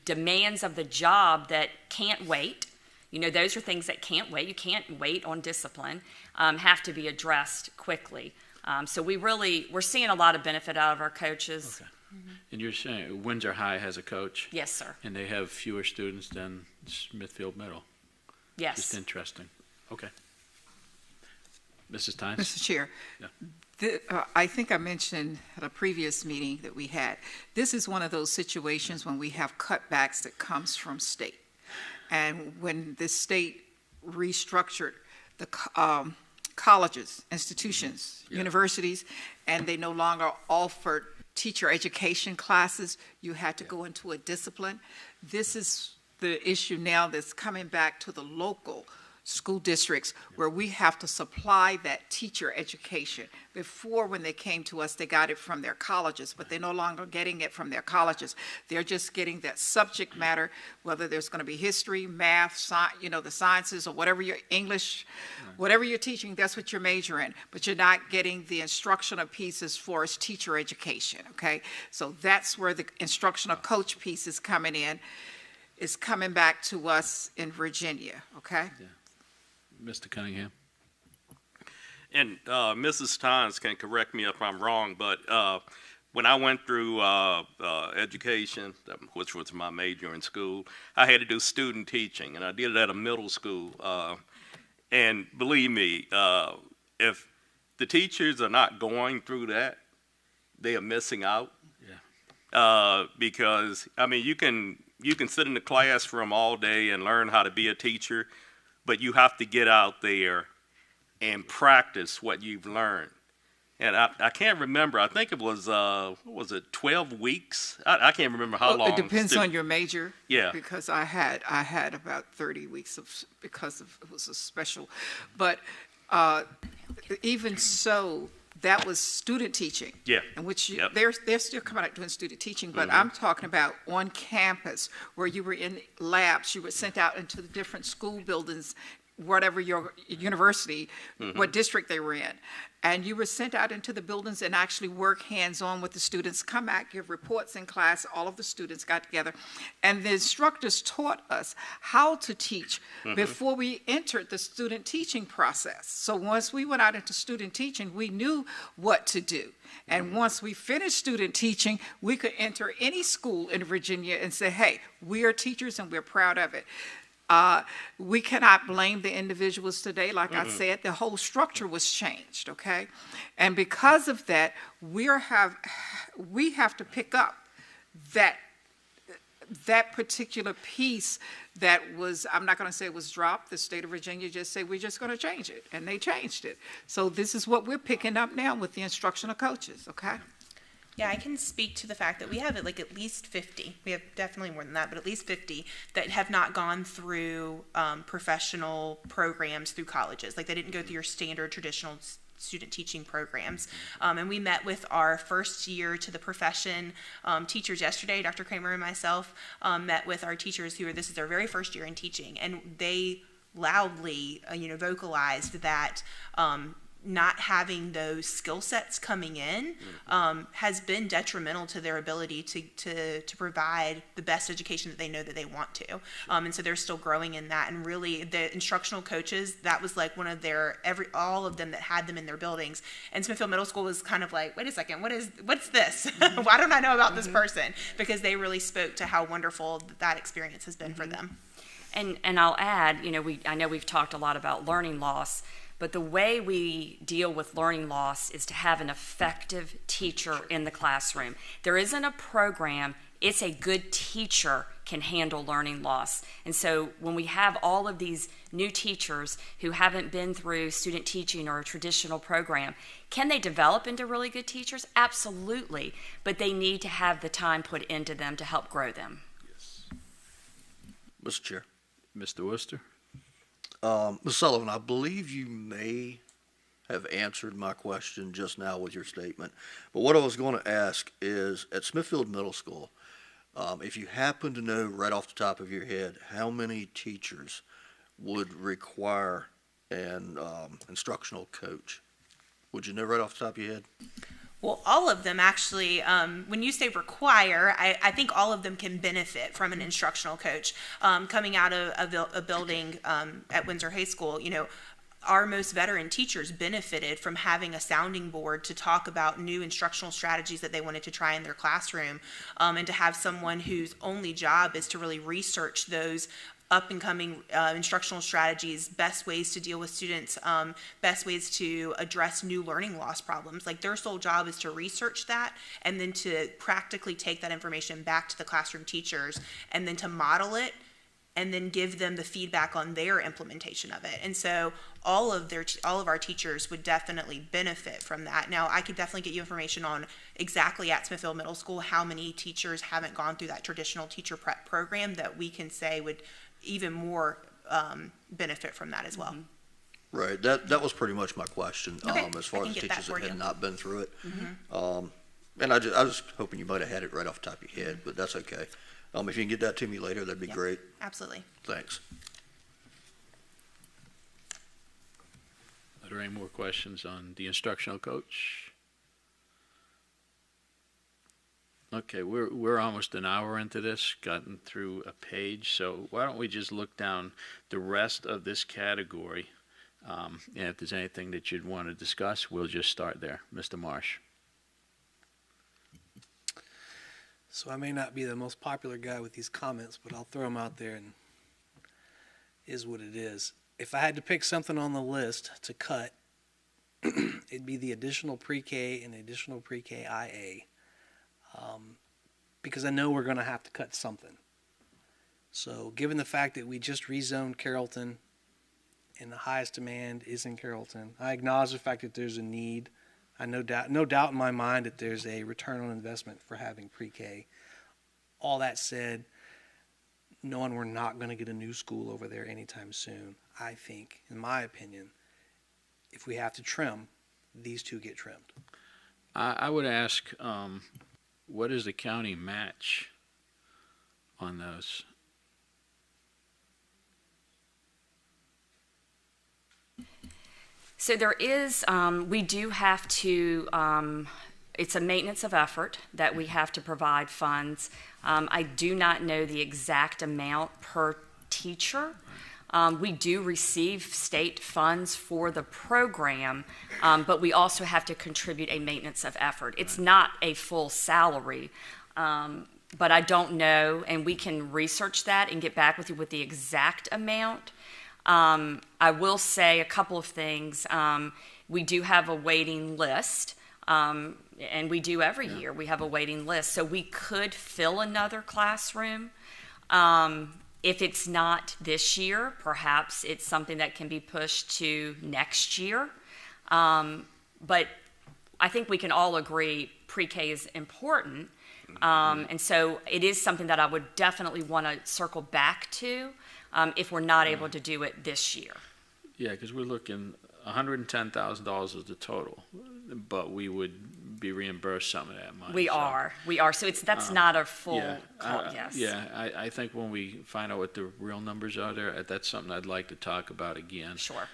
demands of the job that can't wait, those are things that can't wait. You can't wait on discipline, have to be addressed quickly. So we're seeing a lot of benefit out of our coaches. Okay. And you're saying Windsor High has a coach? Yes, sir. And they have fewer students than Smithfield Middle? Yes. Just interesting. Okay. Mrs. Tynes? Mr. Chair, Yeah. I think I mentioned at a previous meeting that we had, this is one of those situations when we have cutbacks that comes from state. And when the state restructured the colleges, institutions, universities, and they no longer offered teacher education classes, you had to go into a discipline. This is the issue now that's coming back to the local school districts where we have to supply that teacher education. Before, when they came to us, they got it from their colleges, but they're no longer getting it from their colleges. They're just getting that subject matter, whether there's going to be history, math, the sciences, or whatever your English, whatever you're teaching, that's what you're majoring. But you're not getting the instructional piece as far as teacher education, okay? So that's where the instructional coach piece is coming in. It's coming back to us in Virginia, okay? Yeah. Mr. Cunningham? And Mrs. Tynes can correct me if I'm wrong, but when I went through education, which was my major in school, I had to do student teaching, and I did it at a middle school. And believe me, if the teachers are not going through that, they are missing out. Yeah. Because, you can sit in the classroom all day and learn how to be a teacher, but you have to get out there and practice what you've learned. And I can't remember. I think it was, 12 weeks? I can't remember how long. It depends on your major. Yeah. Because I had about 30 weeks because it was a special. But even so, that was student teaching. Yeah. In which Yep. they're still coming out doing student teaching, but I'm talking about on campus where you were in labs, you were sent out into the different school buildings whatever your university, what district they were in. And you were sent out into the buildings and actually work hands-on with the students, come back, give reports in class. All of the students got together. And the instructors taught us how to teach before we entered the student teaching process. So once we went out into student teaching, we knew what to do. And once we finished student teaching, we could enter any school in Virginia and say, hey, we are teachers and we're proud of it. We cannot blame the individuals today. Like I said, the whole structure was changed, okay? And because of that, we have to pick up that particular piece that was, I'm not going to say it was dropped. The state of Virginia just said, we're just going to change it. And they changed it. So this is what we're picking up now with the instructional coaches, okay? Yeah, I can speak to the fact that we have like at least 50. We have definitely more than that, but at least 50 that have not gone through professional programs through colleges. Like they didn't go through your standard traditional student teaching programs. And we met with our first year to the profession teachers yesterday. Dr. Kramer and myself met with our teachers this is their very first year in teaching, and they loudly, vocalized that not having those skill sets coming in has been detrimental to their ability to provide the best education that they know that they want to. And so they're still growing in that. And really, the instructional coaches, that was like one of all of them that had them in their buildings. And Smithfield Middle School was kind of like, wait a second, what's this? Why don't I know about this person? Because they really spoke to how wonderful that experience has been for them. And I'll add, I know we've talked a lot about learning loss, but the way we deal with learning loss is to have an effective teacher in the classroom. There isn't a program, it's a good teacher can handle learning loss. And so when we have all of these new teachers who haven't been through student teaching or a traditional program, can they develop into really good teachers? Absolutely, but they need to have the time put into them to help grow them. Yes. Mr. Chair. Mr. Worcester? Ms. Sullivan, I believe you may have answered my question just now with your statement. But what I was going to ask is, at Smithfield Middle School, if you happen to know right off the top of your head how many teachers would require an instructional coach, would you know right off the top of your head? Well, all of them actually, when you say require, I think all of them can benefit from an instructional coach. Coming out of a building at Windsor High School, our most veteran teachers benefited from having a sounding board to talk about new instructional strategies that they wanted to try in their classroom, and to have someone whose only job is to really research those up-and-coming instructional strategies, best ways to deal with students, best ways to address new learning loss problems. Like their sole job is to research that and then to practically take that information back to the classroom teachers and then to model it and then give them the feedback on their implementation of it. And so all of our teachers would definitely benefit from that. Now, I could definitely get you information on exactly at Smithfield Middle School how many teachers haven't gone through that traditional teacher prep program that we can say would even more benefit from that as well. Right. That was pretty much my question, Okay. as far as the teachers that had not been through it. Mm-hmm. And I was hoping you might have had it right off the top of your head, but that's okay. If you can get that to me later, that'd be great. Absolutely. Thanks. Are there any more questions on the instructional coach? Okay, we're almost an hour into this, gotten through a page, so why don't we just look down the rest of this category, and if there's anything that you'd want to discuss, we'll just start there. Mr. Marsh. So I may not be the most popular guy with these comments, but I'll throw them out there and is what it is. If I had to pick something on the list to cut, it'd be the additional pre-K and the additional pre-K IA. Because I know we're going to have to cut something. So given the fact that we just rezoned Carrollton and the highest demand is in Carrollton, I acknowledge the fact that there's a need. I no doubt in my mind that there's a return on investment for having pre-K. All that said, knowing we're not going to get a new school over there anytime soon, I think, in my opinion, if we have to trim, these two get trimmed. I would ask, what is the county match on those? So there is, we do have to, it's a maintenance of effort that we have to provide funds. I do not know the exact amount per teacher. We do receive state funds for the program, but we also have to contribute a maintenance of effort. It's not a full salary, but I don't know, and we can research that and get back with you with the exact amount. I will say a couple of things. We do have a waiting list, and we do every year. We have a waiting list, so we could fill another classroom. If it's not this year, perhaps it's something that can be pushed to next year. But I think we can all agree pre-K is important. And so it is something that I would definitely want to circle back to if we're not able to do it this year. Yeah, because we're looking $110,000 is the total, but we would be reimbursed some of that money. We are. So that's not a full call, yes. Yeah, I think when we find out what the real numbers are there, that's something I'd like to talk about again. Sure.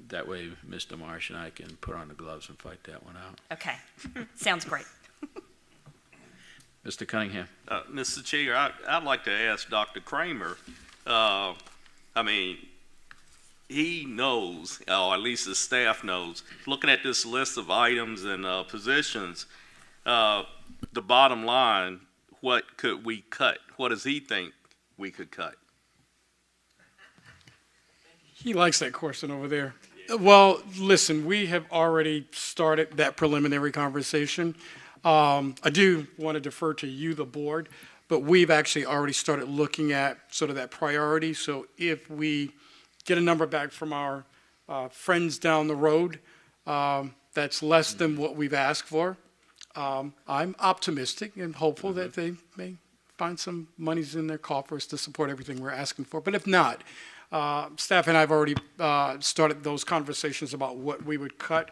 That way, Mr. Marsh and I can put on the gloves and fight that one out. Okay. Sounds great. Mr. Cunningham. Mr. Chair, I'd like to ask Dr. Kramer, I mean, he knows, or at least the staff knows, looking at this list of items and positions, the bottom line, what could we cut? What does he think we could cut? He likes that question over there. Well, listen, we have already started that preliminary conversation. I do want to defer to you, the board, but we've actually already started looking at sort of that priority. So if we get a number back from our friends down the road that's less than what we've asked for, I'm optimistic and hopeful that they may find some monies in their coffers to support everything we're asking for. But if not, staff and I have already started those conversations about what we would cut.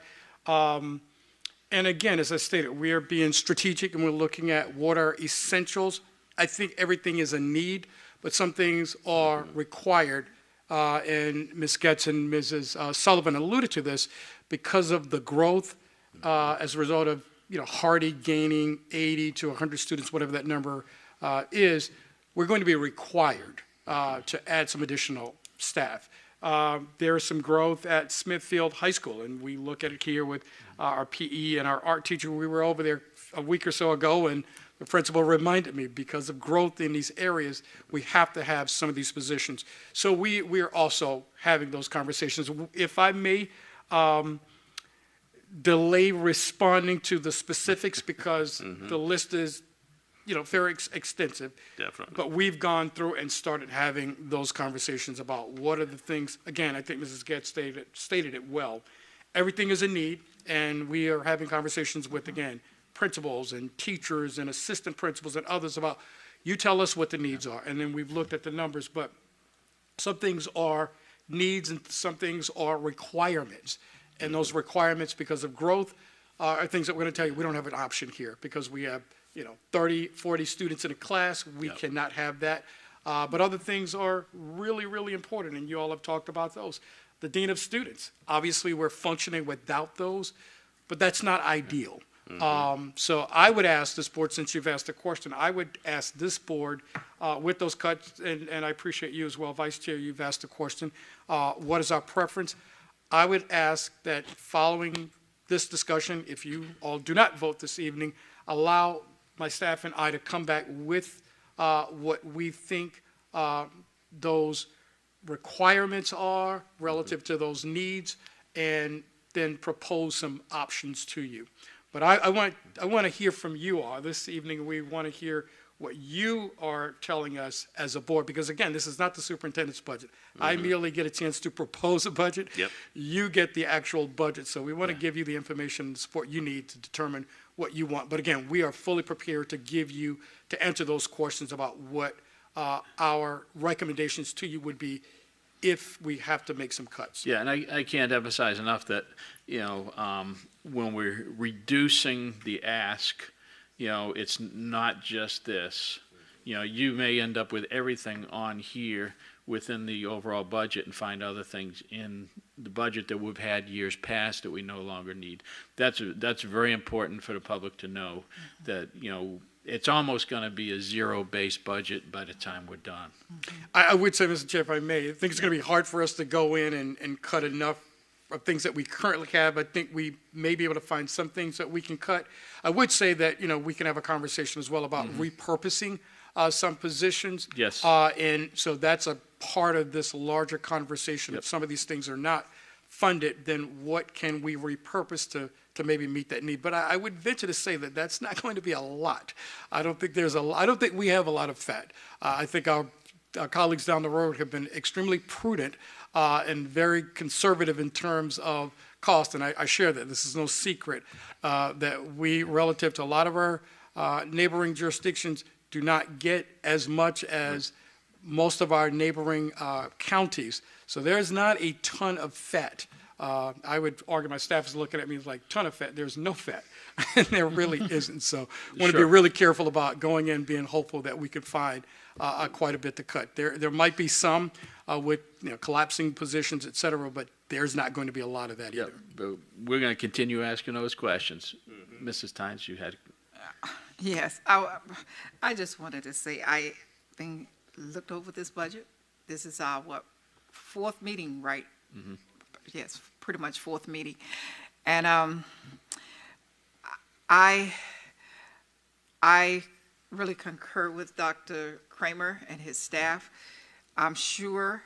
And again, as I stated, we are being strategic and we're looking at what are essentials. I think everything is a need, but some things are required. And Ms. Getz and Mrs. Sullivan alluded to this because of the growth as a result of Hardy gaining 80 to 100 students, whatever that number is. We're going to be required to add some additional staff. There is some growth at Smithfield High School, and we look at it here with our PE and our art teacher. We were over there a week or so ago, and the principal reminded me, because of growth in these areas, we have to have some of these positions. So we are also having those conversations. If I may delay responding to the specifics, because the list is very extensive. Definitely. But we've gone through and started having those conversations about what are the things. Again, I think Mrs. Getz stated it well. Everything is a need, and we are having conversations with, again, principals and teachers and assistant principals and others about, you tell us what the needs are. And then we've looked at the numbers, but some things are needs and some things are requirements. And those requirements, because of growth, are things that we're going to tell you we don't have an option here because we have 30, 40 students in a class. We cannot have that. But other things are really, really important, and you all have talked about those. The dean of students, obviously we're functioning without those, but that's not ideal. So I would ask this board, since you've asked a question, I would ask this board with those cuts, and I appreciate you as well, Vice Chair, you've asked a question, what is our preference? I would ask that following this discussion, if you all do not vote this evening, allow my staff and I to come back with what we think those requirements are relative to those needs, and then propose some options to you. But I want to hear from you all. This evening we want to hear what you are telling us as a board, because again, this is not the superintendent's budget. I merely get a chance to propose a budget. You get the actual budget. So we want to give you the information and support you need to determine what you want. But again, we are fully prepared to answer those questions about what our recommendations to you would be if we have to make some cuts. Yeah, and I can't emphasize enough that, when we're reducing the ask, it's not just this. You may end up with everything on here within the overall budget and find other things in the budget that we've had years past that we no longer need. That's very important for the public to know, that, you know, it's almost going to be a zero-based budget by the time we're done. I would say, Mr. Chair, if I may, I think it's going to be hard for us to go in and cut enough of things that we currently have. I think we may be able to find some things that we can cut. I would say that, you know, we can have a conversation as well about repurposing some positions. Yes. And so that's a part of this larger conversation. Yep. If some of these things are not funded, then what can we repurpose to maybe meet that need? But I would venture to say that that's not going to be a lot. I don't think we have a lot of fat. I think our colleagues down the road have been extremely prudent and very conservative in terms of cost, and I share that. This is no secret that we, relative to a lot of our neighboring jurisdictions, do not get as much as most of our neighboring counties. So there's not a ton of fat. I would argue, my staff is looking at me like, ton of fat. There's no fat. And there really isn't. So I want to be really careful about going in being hopeful that we could find quite a bit to cut. There might be some with, you know, collapsing positions, et cetera, but there's not going to be a lot of that either. But we're going to continue asking those questions. Mrs. Tynes, you had... Yes, I just wanted to say, I looked over this budget. This is our, fourth meeting, right? Mm-hmm. Yes, pretty much fourth meeting. And I really concur with Dr. Kramer and his staff. I'm sure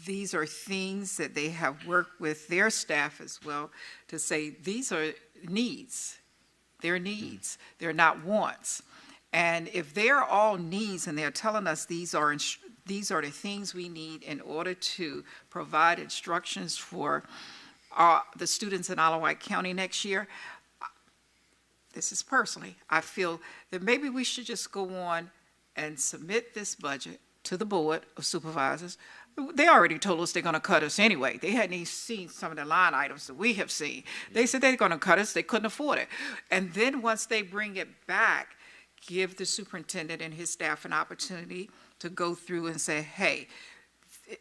these are things that they have worked with their staff as well to say these are needs. They're needs. They're not wants. And if they're all needs and they're telling us these are the things we need in order to provide instructions for the students in Wight County next year, this is personally, I feel that maybe we should just go on and submit this budget to the Board of Supervisors. They already told us they're going to cut us anyway. They hadn't even seen some of the line items that we have seen. They said they're going to cut us. They couldn't afford it. And then once they bring it back, give the superintendent and his staff an opportunity to go through and say, hey,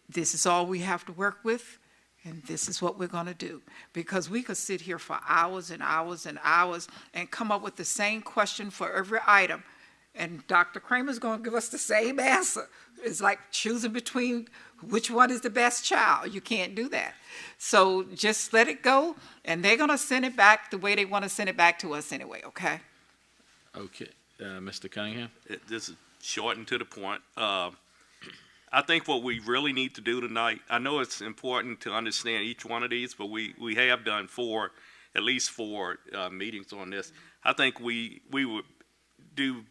this is all we have to work with, and this is what we're going to do. Because we could sit here for hours and hours and hours and come up with the same question for every item, and Dr. Kramer's going to give us the same answer. It's like choosing between which one is the best child. You can't do that. So just let it go, and they're going to send it back the way they want to send it back to us anyway, okay? Okay. Mr. Cunningham? This is short and to the point. I think what we really need to do tonight, I know it's important to understand each one of these, but we have done at least four meetings on this. I think we would do,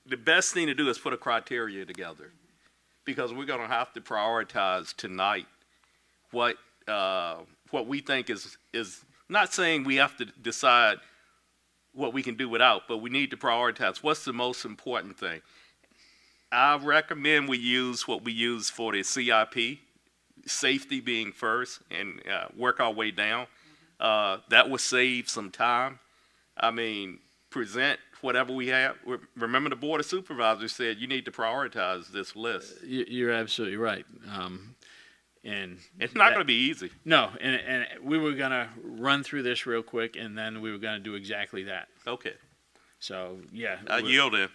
the best thing to do is put a criteria together, because we're going to have to prioritize tonight what we think is not saying we have to decide what we can do without, but we need to prioritize what's the most important thing. I recommend we use what we use for the CIP, safety being first, and work our way down. That will save some time. I mean, present whatever we have. Remember, the Board of Supervisors said you need to prioritize this list. You're absolutely right. And it's not going to be easy. No, and we were going to run through this real quick, and then we were going to do exactly that. Okay. So, yeah. I yield in.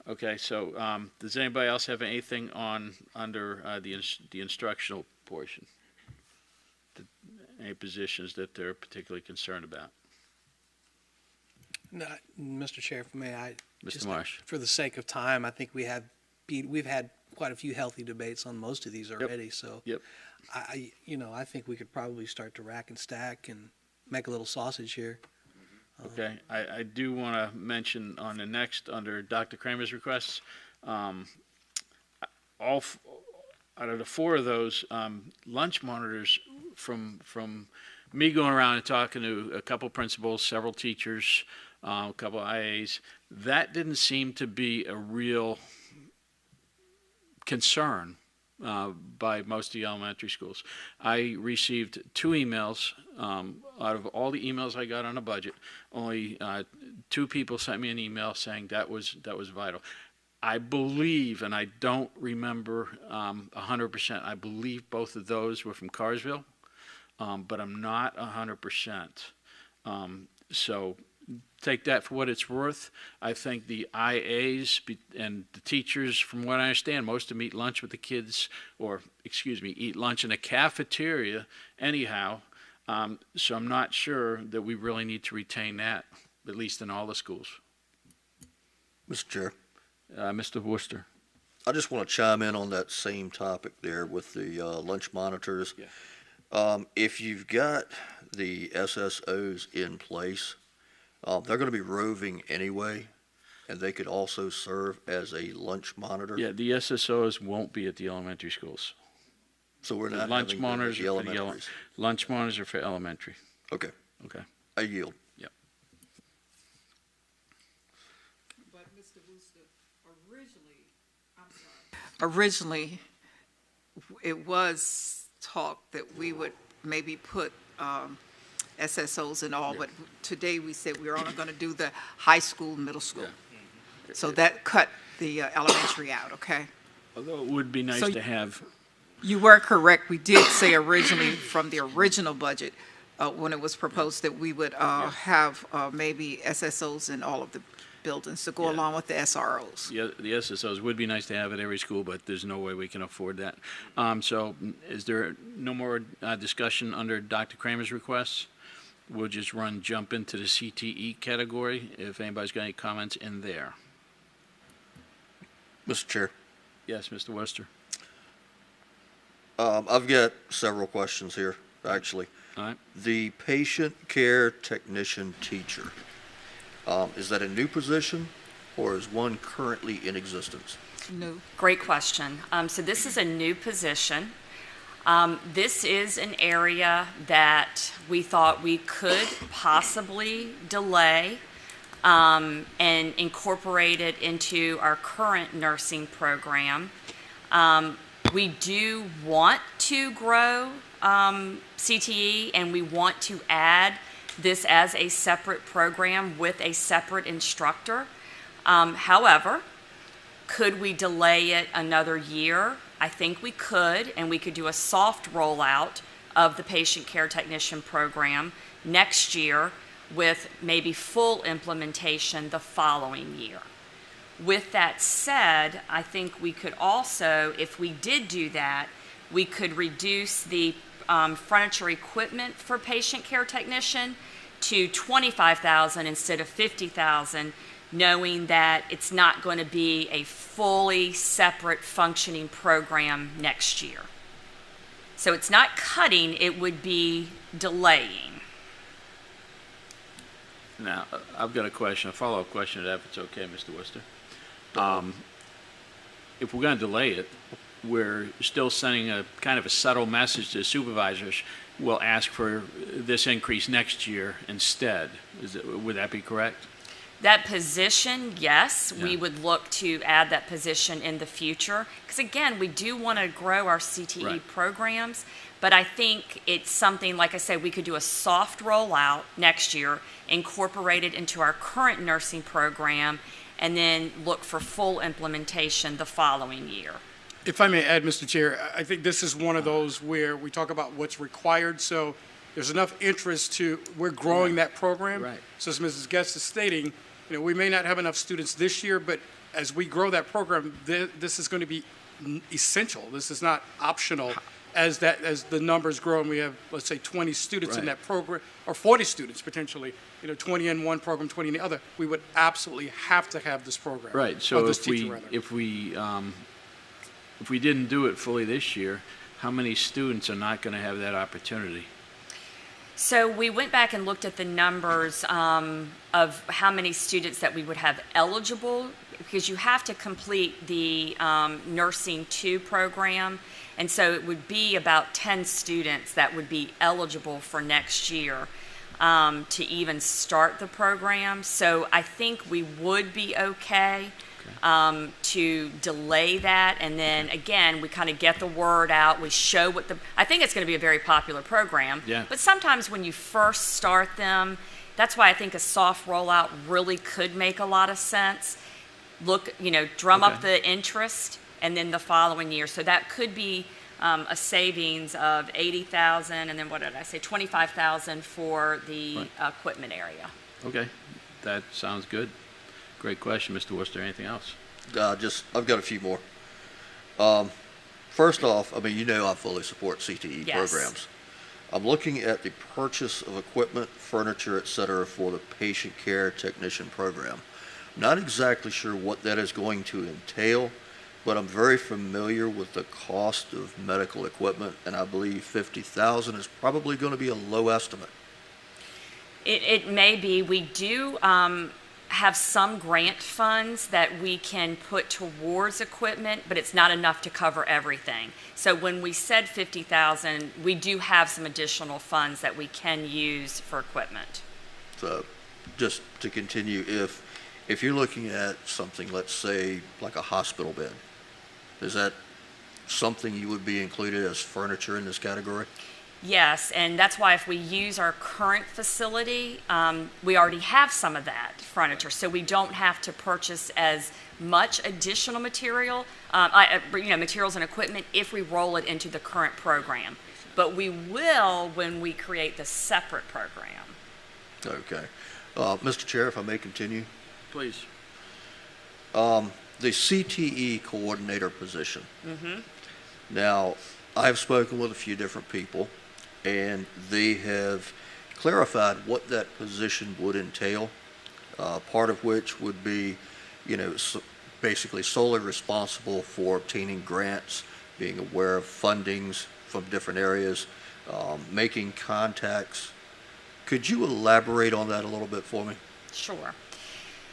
Okay, so does anybody else have anything under the instructional portion? Any positions that they're particularly concerned about? No, Mr. Chair, if I may, Mr. Marsh. for the sake of time, I think we've had quite a few healthy debates on most of these already. So, Yep. I think we could probably start to rack and stack and make a little sausage here. Okay, I do want to mention on the next, under Dr. Kramer's requests, out of the four of those, lunch monitors, from me going around and talking to a couple principals, several teachers, a couple IAs, that didn't seem to be a real concern by most of the elementary schools. I received 2 emails out of all the emails I got on a budget. Only 2 people sent me an email saying that was vital. I believe, and I don't remember 100%, I believe both of those were from Carsville, but I'm not 100%. So take that for what it's worth. I think the IAs and the teachers, from what I understand, most of them eat lunch with the kids, or, excuse me, eat lunch in a cafeteria anyhow. So I'm not sure that we really need to retain that, at least in all the schools. Mr. Chair, Mr. Worcester. I just want to chime in on that same topic there with the lunch monitors. Yeah. If you've got the SSOs in place, they're going to be roving anyway, and they could also serve as a lunch monitor. Yeah, the SSOs won't be at the elementary schools. So we're not Lunch having monitors the are for the elementaries. lunch monitors are for elementary. Okay, Okay. I yield. Yep. But Mr. Wooster, originally, it was talk that we would maybe put SSOs and all, but today we said we were only going to do the high school, middle school. So that cut the elementary out, okay? Although it would be nice So to have. You were correct. We did say originally from the original budget, when it was proposed, that we would have maybe SSOs in all of the buildings to go along with the SROs. Yeah, the SSOs would be nice to have at every school, but there's no way we can afford that. So is there no more discussion under Dr. Kramer's requests? We'll just jump into the CTE category, if anybody's got any comments in there. Mr. Chair, Yes, Mr. Worcester. I've got several questions here, actually. All right. The patient care technician teacher, is that a new position, or is one currently in existence? No. Great question. So this is a new position. This is an area that we thought we could possibly delay and incorporate it into our current nursing program. We do want to grow CTE, and we want to add this as a separate program with a separate instructor. However, could we delay it another year? I think we could, and we could do a soft rollout of the patient care technician program next year with maybe full implementation the following year. With that said, I think we could also, if we did do that, we could reduce the furniture equipment for patient care technician to $25,000 instead of $50,000, knowing that it's not going to be a fully separate functioning program next year. So it's not cutting, it would be delaying. Now, I've got a question, a follow-up question to that, if it's okay, Mr. Worcester. If we're going to delay it, we're still sending a kind of a subtle message to supervisors. We'll ask for this increase next year instead. Would that be correct? That position, yes, Yeah. we would look to add that position in the future. Because again, we do want to grow our CTE Right. programs, but I think it's something, like I said, we could do a soft rollout next year, incorporate it into our current nursing program, and then look for full implementation the following year. If I may add, Mr. Chair, I think this is one of those where we talk about what's required, so there's enough interest to, we're growing that program. Right. So as Mrs. Guest is stating, we may not have enough students this year, but as we grow that program, this is going to be essential. This is not optional. As the numbers grow and we have, let's say, 20 students in Right. that program, or 40 students potentially, 20 in one program, 20 in the other, we would absolutely have to have this program. Right, Or so this teacher, rather. if we didn't do it fully this year, how many students are not going to have that opportunity? So we went back and looked at the numbers of how many students that we would have eligible, because you have to complete the Nursing 2 program, and so it would be about 10 students that would be eligible for next year to even start the program. So I think we would be okay to delay that, and then again we kind of get the word out, we show what I think it's going to be a very popular program. Yeah. But sometimes when you first start them, that's why I think a soft rollout really could make a lot of sense. look, drum up Okay. the interest, and then the following year. So that could be a savings of $80,000, and then what did I say, $25,000 for the Right. equipment area. Okay, that sounds good. Great question, Mr. Worcester. Anything else? I've got a few more. First off, I mean, I fully support CTE Yes. programs. I'm looking at the purchase of equipment, furniture, et cetera, for the patient care technician program. Not exactly sure what that is going to entail, but I'm very familiar with the cost of medical equipment, and I believe $50,000 is probably going to be a low estimate. It may be. We do have some grant funds that we can put towards equipment, but it's not enough to cover everything. So when we said $50,000, we do have some additional funds that we can use for equipment. So just to continue, if you're looking at something, let's say like a hospital bed, is that something you would be included as furniture in this category? Yes, and that's why if we use our current facility, we already have some of that furniture, so we don't have to purchase as much additional material, materials and equipment if we roll it into the current program. But we will when we create the separate program. Okay. Mr. Chair, if I may continue. Please. The CTE coordinator position. Now, I've spoken with a few different people, and they have clarified what that position would entail, part of which would be, basically solely responsible for obtaining grants, being aware of fundings from different areas, making contacts. Could you elaborate on that a little bit for me? Sure.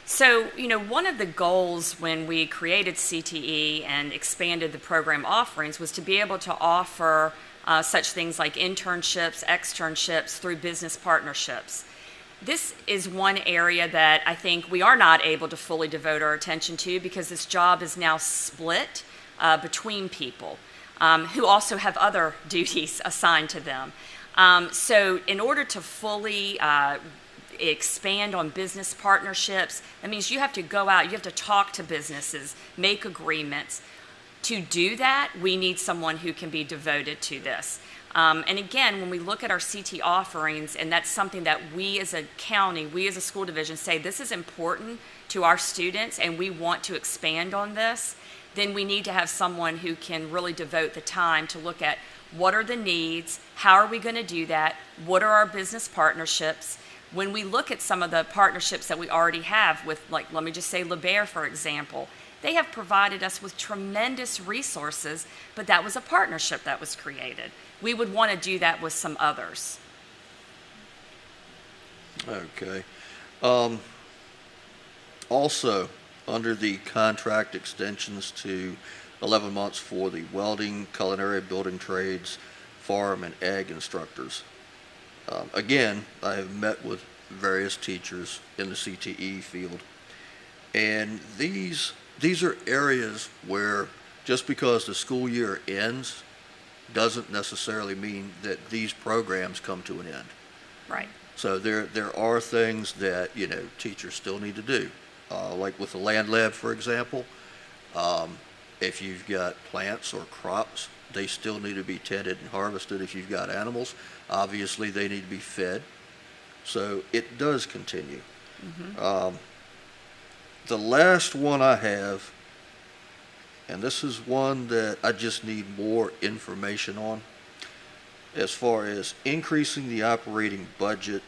So, one of the goals when we created CTE and expanded the program offerings was to be able to offer such things like internships, externships through business partnerships. This is one area that I think we are not able to fully devote our attention to because this job is now split between people who also have other duties assigned to them. So in order to fully expand on business partnerships, that means you have to go out, you have to talk to businesses, make agreements. To do that, we need someone who can be devoted to this. And again, when we look at our CT offerings, and that's something that we as a county, we as a school division say this is important to our students and we want to expand on this, then we need to have someone who can really devote the time to look at what are the needs, how are we going to do that, what are our business partnerships. When we look at some of the partnerships that we already have with, like, let me just say LeBaire, for example, they have provided us with tremendous resources, but that was a partnership that was created. We would want to do that with some others. Okay. Also, under the contract extensions to 11 months for the welding, culinary, building trades, farm, and ag instructors. Again, I have met with various teachers in the CTE field, and these are areas where just because the school year ends doesn't necessarily mean that these programs come to an end. Right. So there are things that, teachers still need to do. Like with the land lab, for example, if you've got plants or crops, they still need to be tended and harvested. If you've got animals, obviously they need to be fed. So it does continue. The last one I have, and this is one that I just need more information on, as far as increasing the operating budget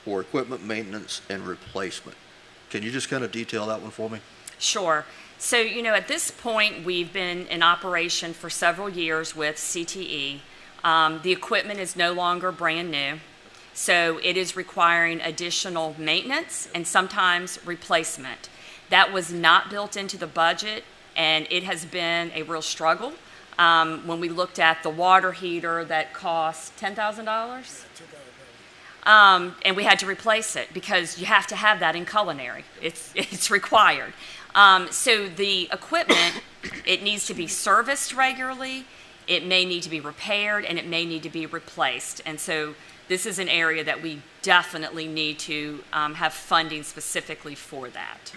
for equipment maintenance and replacement. Can you just kind of detail that one for me? Sure. So, at this point, we've been in operation for several years with CTE. The equipment is no longer brand new, so it is requiring additional maintenance and sometimes replacement. That was not built into the budget, and it has been a real struggle. When we looked at the water heater that cost $10,000, and we had to replace it because you have to have that in culinary. It's required. So the equipment, it needs to be serviced regularly, it may need to be repaired, and it may need to be replaced. And so this is an area that we definitely need to have funding specifically for that.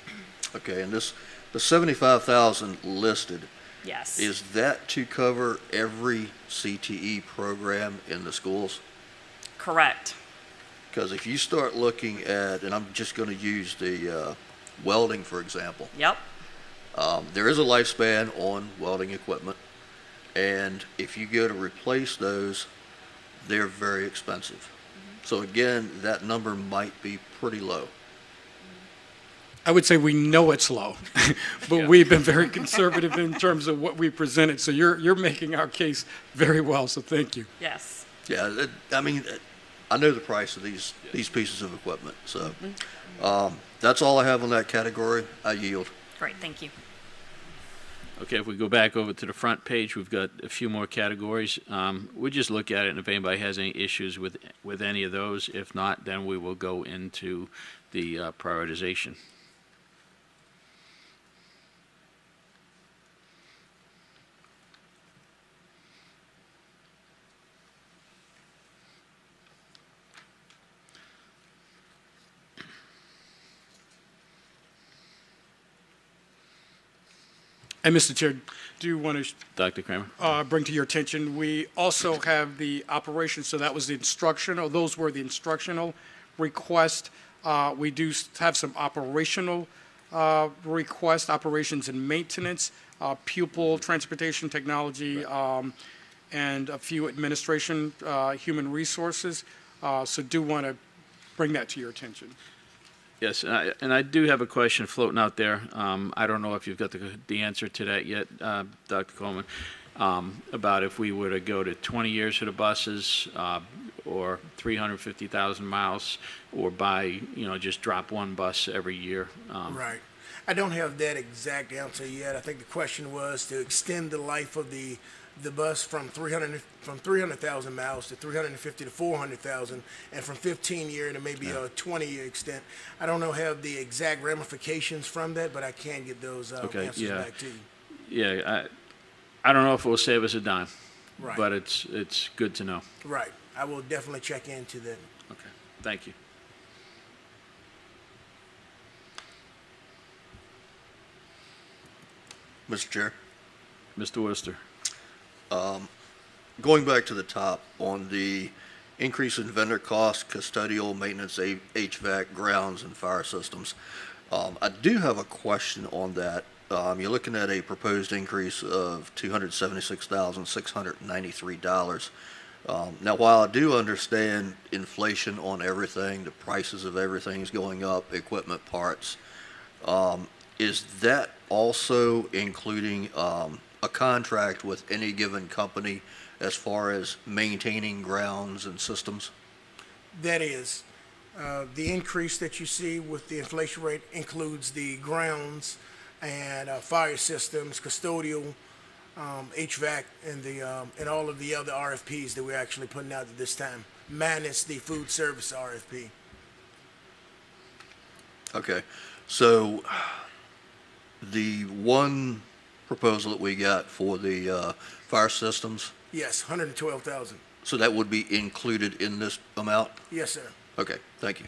Okay, and this The 75,000 listed, Yes. is that to cover every CTE program in the schools? Correct. Because if you start looking at, and I'm just going to use the welding, for example. Yep. There is a lifespan on welding equipment, and if you go to replace those, they're very expensive. So again, that number might be pretty low. I would say we know it's low, but we've been very conservative in terms of what we presented. So you're making our case very well, so thank you. Yes. Yeah, I mean, I know the price of these pieces of equipment, so that's all I have on that category. I yield. Great, thank you. Okay, if we go back over to the front page, we've got a few more categories. We'll just look at it, and if anybody has any issues with any of those, if not, then we will go into the prioritization. And Mr. Chair, do want to Dr. Kramer? bring to your attention, we also have the operations, so that was the instructional, those were the instructional requests. We do have some operational requests, operations and maintenance, pupil transportation technology, and a few administration, human resources. So do want to bring that to your attention. Yes, and I do have a question floating out there. I don't know if you've got the answer to that yet, Dr. Coleman, about if we were to go to 20 years for the buses, or 350,000 miles, or buy, just drop one bus every year. Right. I don't have that exact answer yet. I think the question was to extend the life of the bus from 300,000 miles to 350 to 400,000, and from 15-year to maybe a 20-year extent. I don't know have the exact ramifications from that, but I can get those answers back to you. Yeah, I don't know if it will save us a dime, Right. but it's good to know. Right. I will definitely check into that. Okay, thank you. Mr. Chair, Mr. Worcester. going back to the top on the increase in vendor costs, custodial maintenance, HVAC, grounds, and fire systems. I do have a question on that. You're looking at a proposed increase of $276,693. Now, while I do understand inflation on everything, the prices of everything is going up, equipment, parts, is that also including a contract with any given company as far as maintaining grounds and systems? That is. The increase that you see with the inflation rate includes the grounds and fire systems, custodial, HVAC, and all of the other RFPs that we're actually putting out at this time, minus the food service RFP. Okay, so the one proposal that we got for the fire systems, Yes, 112,000. so that would be included in this amount? Yes, sir. Okay, thank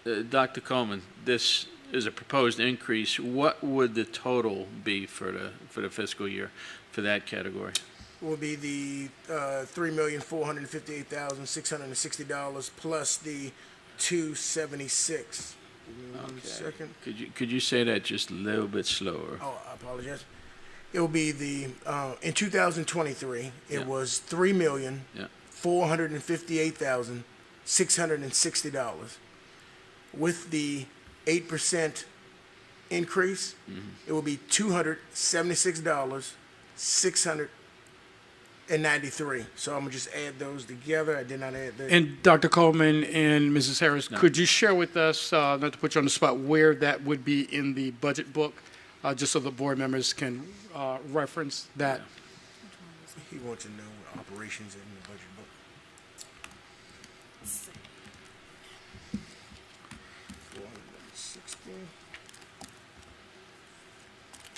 you. Dr. Coleman, this is a proposed increase. What would the total be for the fiscal year for that category? Will be the $3,458,660 plus the $276. Give me one second. Could you say that just a little bit slower? Oh, I apologize. It will be the in 2023. It Yeah. was Yeah. $3,458,660. With the 8% increase, it will be $276,693. So I'm gonna just add those together. I did not add that. And Dr. Coleman and Mrs. Harris, could you share with us, not to put you on the spot, where that would be in the budget book, just so the board members can reference that? He wants to know what operations in the budget book.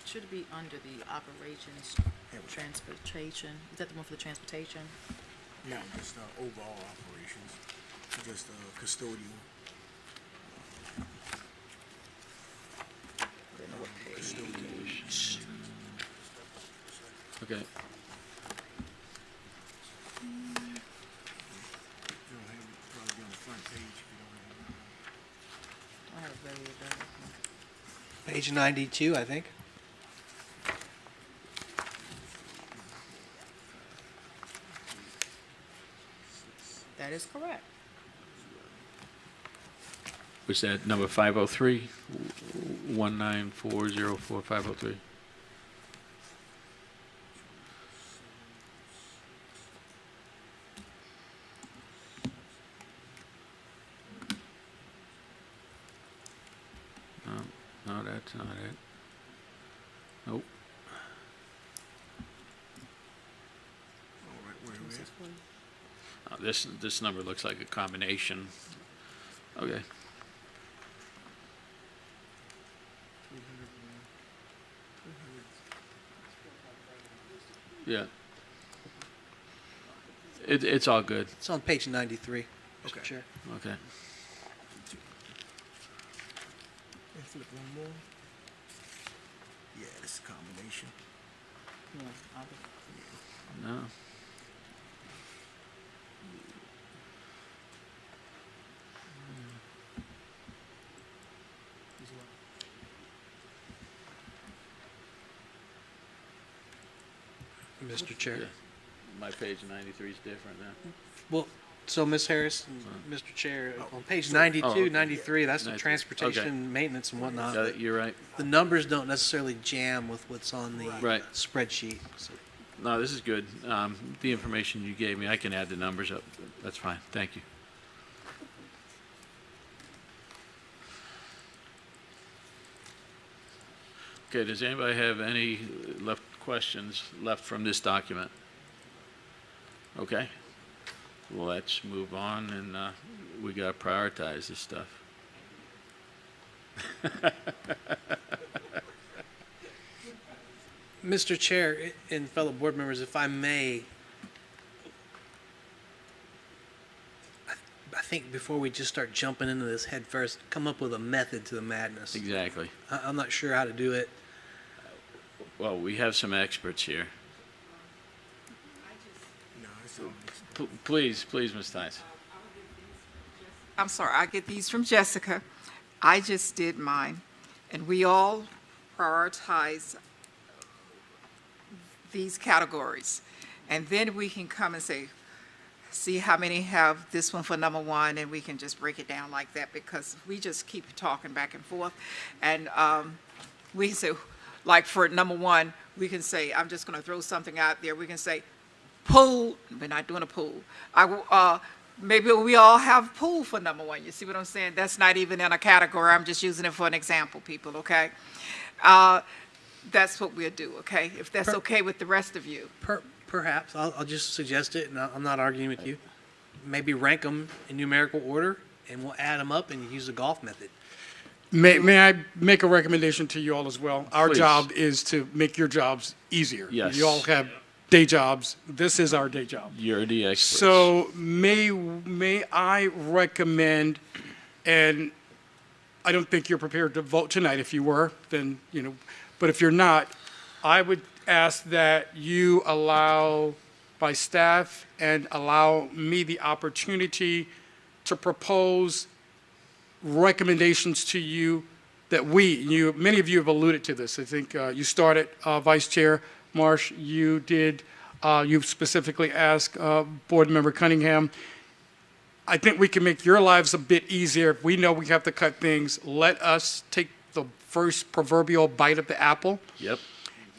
Should be under the operations transportation. Is that the one for the transportation? No, just overall operations, just custodial. Okay. I have very good. Page 92, I think. That is correct. Was that number 503? 19404-503? No, that's not it. Nope. Oh, this number looks like a combination. Okay. Yeah. It's all good. It's on page 93, Mr. Okay. Chair. Okay. Flip one more. Yeah, this is a combination. Yeah, No. Mr. Chair. Yeah. My page 93 is different now. Well, so Ms. Harris, Mr. Chair, on page 92, okay. 93, that's the 93. transportation, Okay. maintenance and whatnot. Yeah, you're right. The numbers don't necessarily jam with what's on the Right. spreadsheet. So No, this is good. The information you gave me, I can add the numbers up. That's fine. Thank you. Okay, does anybody have any questions left from this document? Okay. Well, let's move on, and we got to prioritize this stuff. Mr. Chair and fellow board members, if I may, I think before we just start jumping into this head first, come up with a method to the madness. Exactly. I'm not sure how to do it. Well, we have some experts here. Please, Ms. Tice. I'm sorry, I get these from Jessica. I just did mine, and we all prioritize these categories. And then we can come and say, see how many have this one for number one, and we can just break it down like that, because we just keep talking back and forth. And we can say, like for number one, we can say, I'm just going to throw something out there. We can say, pool. We're not doing a pool. Maybe we all have pool for number one. You see what I'm saying? That's not even in a category. I'm just using it for an example, people, okay? That's what we'll do, okay? If that's okay with the rest of you. Perhaps. I'll just suggest it, and I'm not arguing with you. Maybe rank them in numerical order, and we'll add them up and use the golf method. May I make a recommendation to you all as well? Our Please. job is to make your jobs easier. Yes. You all have day jobs. This is our day job. You're the expert. So may I recommend, and I don't think you're prepared to vote tonight. If you were, then, but if you're not, I would ask that you allow my staff and allow me the opportunity to propose recommendations to you that many of you have alluded to this. I think you started, Vice Chair Marsh, you did, you specifically asked Board Member Cunningham. I think we can make your lives a bit easier. If we know we have to cut things, let us take the first proverbial bite of the apple. Yep.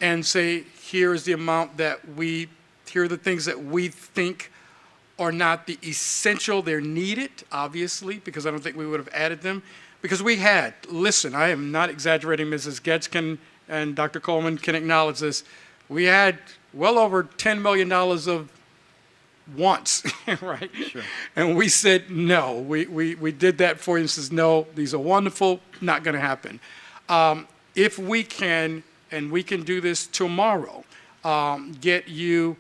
And say, here's the amount here are the things that we think are not the essential. They're needed, obviously, because I don't think we would have added them. Because listen, I am not exaggerating, Mrs. Getz and Dr. Coleman can acknowledge this. We had well over $10 million of wants, right? Sure. And we said no. We did that for you and says, no, these are wonderful, not going to happen. If we can, and we can do this tomorrow, get you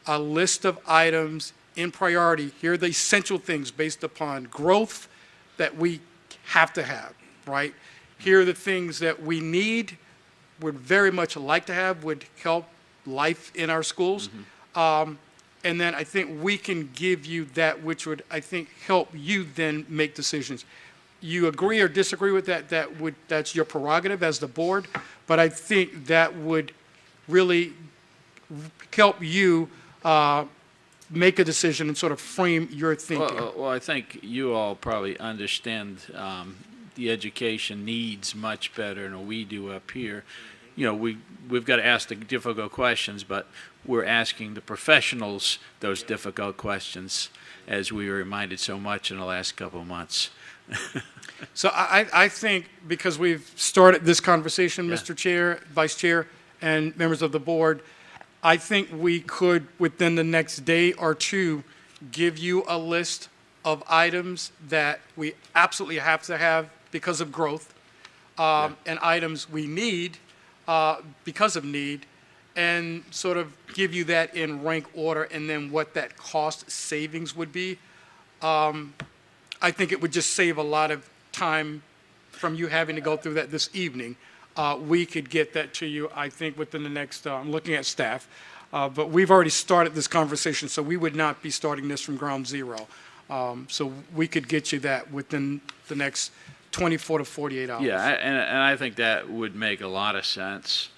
a list of items in priority. Here are the essential things based upon growth that we have to have, right? Here are the things that we need, would very much like to have, would help life in our schools. And then I think we can give you that which would, I think, help you then make decisions. You agree or disagree with that, that's your prerogative as the board, but I think that would really help you make a decision and sort of frame your thinking. Well, I think you all probably understand the education needs much better than we do up here. You know, we've got to ask the difficult questions, but we're asking the professionals those difficult questions, as we were reminded so much in the last couple of months. So I think because we've started this conversation, Mr. Chair, Vice Chair, and members of the board, I think we could, within the next day or two, give you a list of items that we absolutely have to have because of growth, and items we need because of need, and sort of give you that in rank order, and then what that cost savings would be. I think it would just save a lot of time from you having to go through that this evening. We could get that to you, I think, within the next, I'm looking at staff, but we've already started this conversation, so we would not be starting this from ground zero. So we could get you that within the next 24 to 48 hours. Yeah, and I think that would make a lot of sense,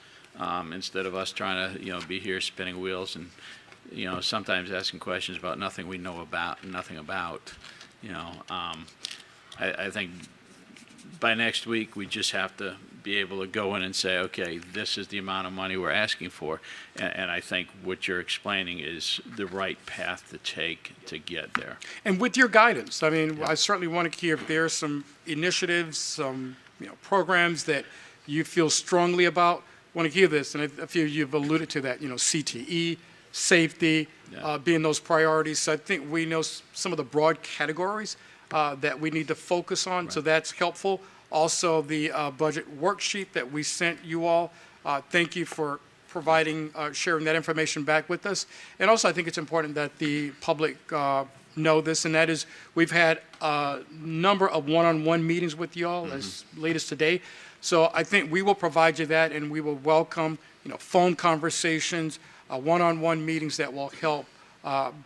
instead of us trying to, be here spinning wheels and, sometimes asking questions about nothing we know about, nothing about. I think by next week, we just have to be able to go in and say, okay, this is the amount of money we're asking for. And I think what you're explaining is the right path to take to get there. And with your guidance, I mean, I certainly want to hear if there are some initiatives, some programs that you feel strongly about. I want to hear this, and I feel you've alluded to that, CTE, safety, being those priorities. So I think we know some of the broad categories that we need to focus on, so that's helpful. Also, the budget worksheet that we sent you all, thank you for providing, sharing that information back with us. And also, I think it's important that the public know this, and that is we've had a number of one-on-one meetings with you all as late as today. So I think we will provide you that, and we will welcome, phone conversations, one-on-one meetings that will help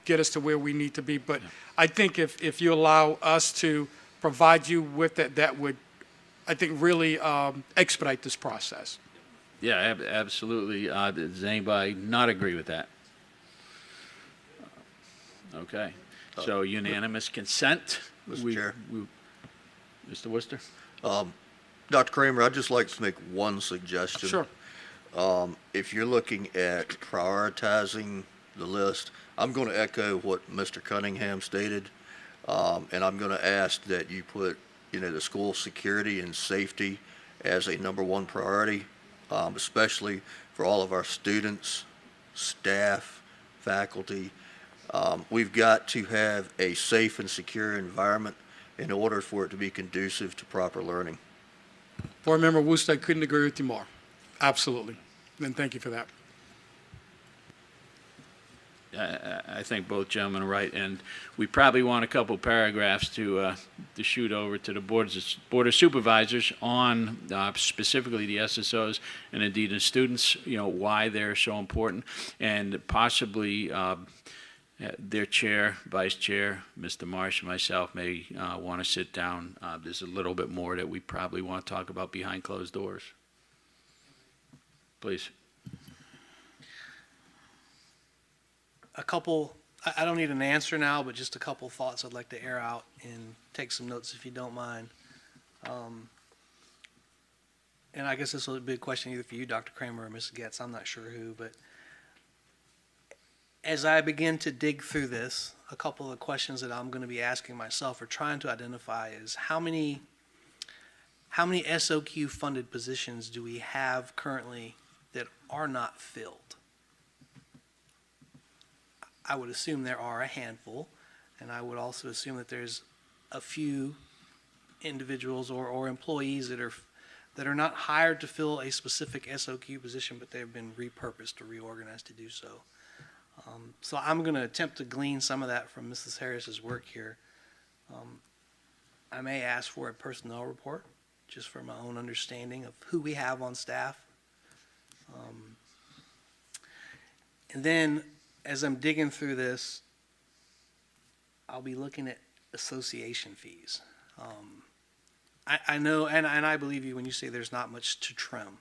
get us to where we need to be. But I think if you allow us to provide you with that, that would, I think, really expedite this process. Yeah, absolutely. Does anybody not agree with that? Okay. So unanimous consent. Mr. Chair. Mr. Worcester? Dr. Kramer, I'd just like to make one suggestion. Sure. If you're looking at prioritizing the list, I'm going to echo what Mr. Cunningham stated, and I'm going to ask that you put, the school security and safety as a #1 priority, especially for all of our students, staff, faculty. We've got to have a safe and secure environment in order for it to be conducive to proper learning. Board Member Wooster, I couldn't agree with you more. Absolutely. And thank you for that. I think both gentlemen are right, and we probably want a couple paragraphs to shoot over to the Board of Supervisors on specifically the SSOs and indeed the students, why they're so important, and possibly their chair, vice chair, Mr. Marsh, and myself may want to sit down. There's a little bit more that we probably want to talk about behind closed doors. Please. A couple, I don't need an answer now, but just a couple thoughts I'd like to air out and take some notes if you don't mind. And I guess this will be a question either for you, Dr. Kramer, or Ms. Getz, I'm not sure who, but as I begin to dig through this, a couple of the questions that I'm going to be asking myself or trying to identify is how many SOQ funded positions do we have currently that are not filled? I would assume there are a handful, and I would also assume that there's a few individuals or employees that are not hired to fill a specific SOQ position, but they've been repurposed or reorganized to do so. So I'm going to attempt to glean some of that from Mrs. Harris's work here. I may ask for a personnel report, just for my own understanding of who we have on staff. And then, as I'm digging through this, I'll be looking at association fees. I know, and I believe you when you say there's not much to trim,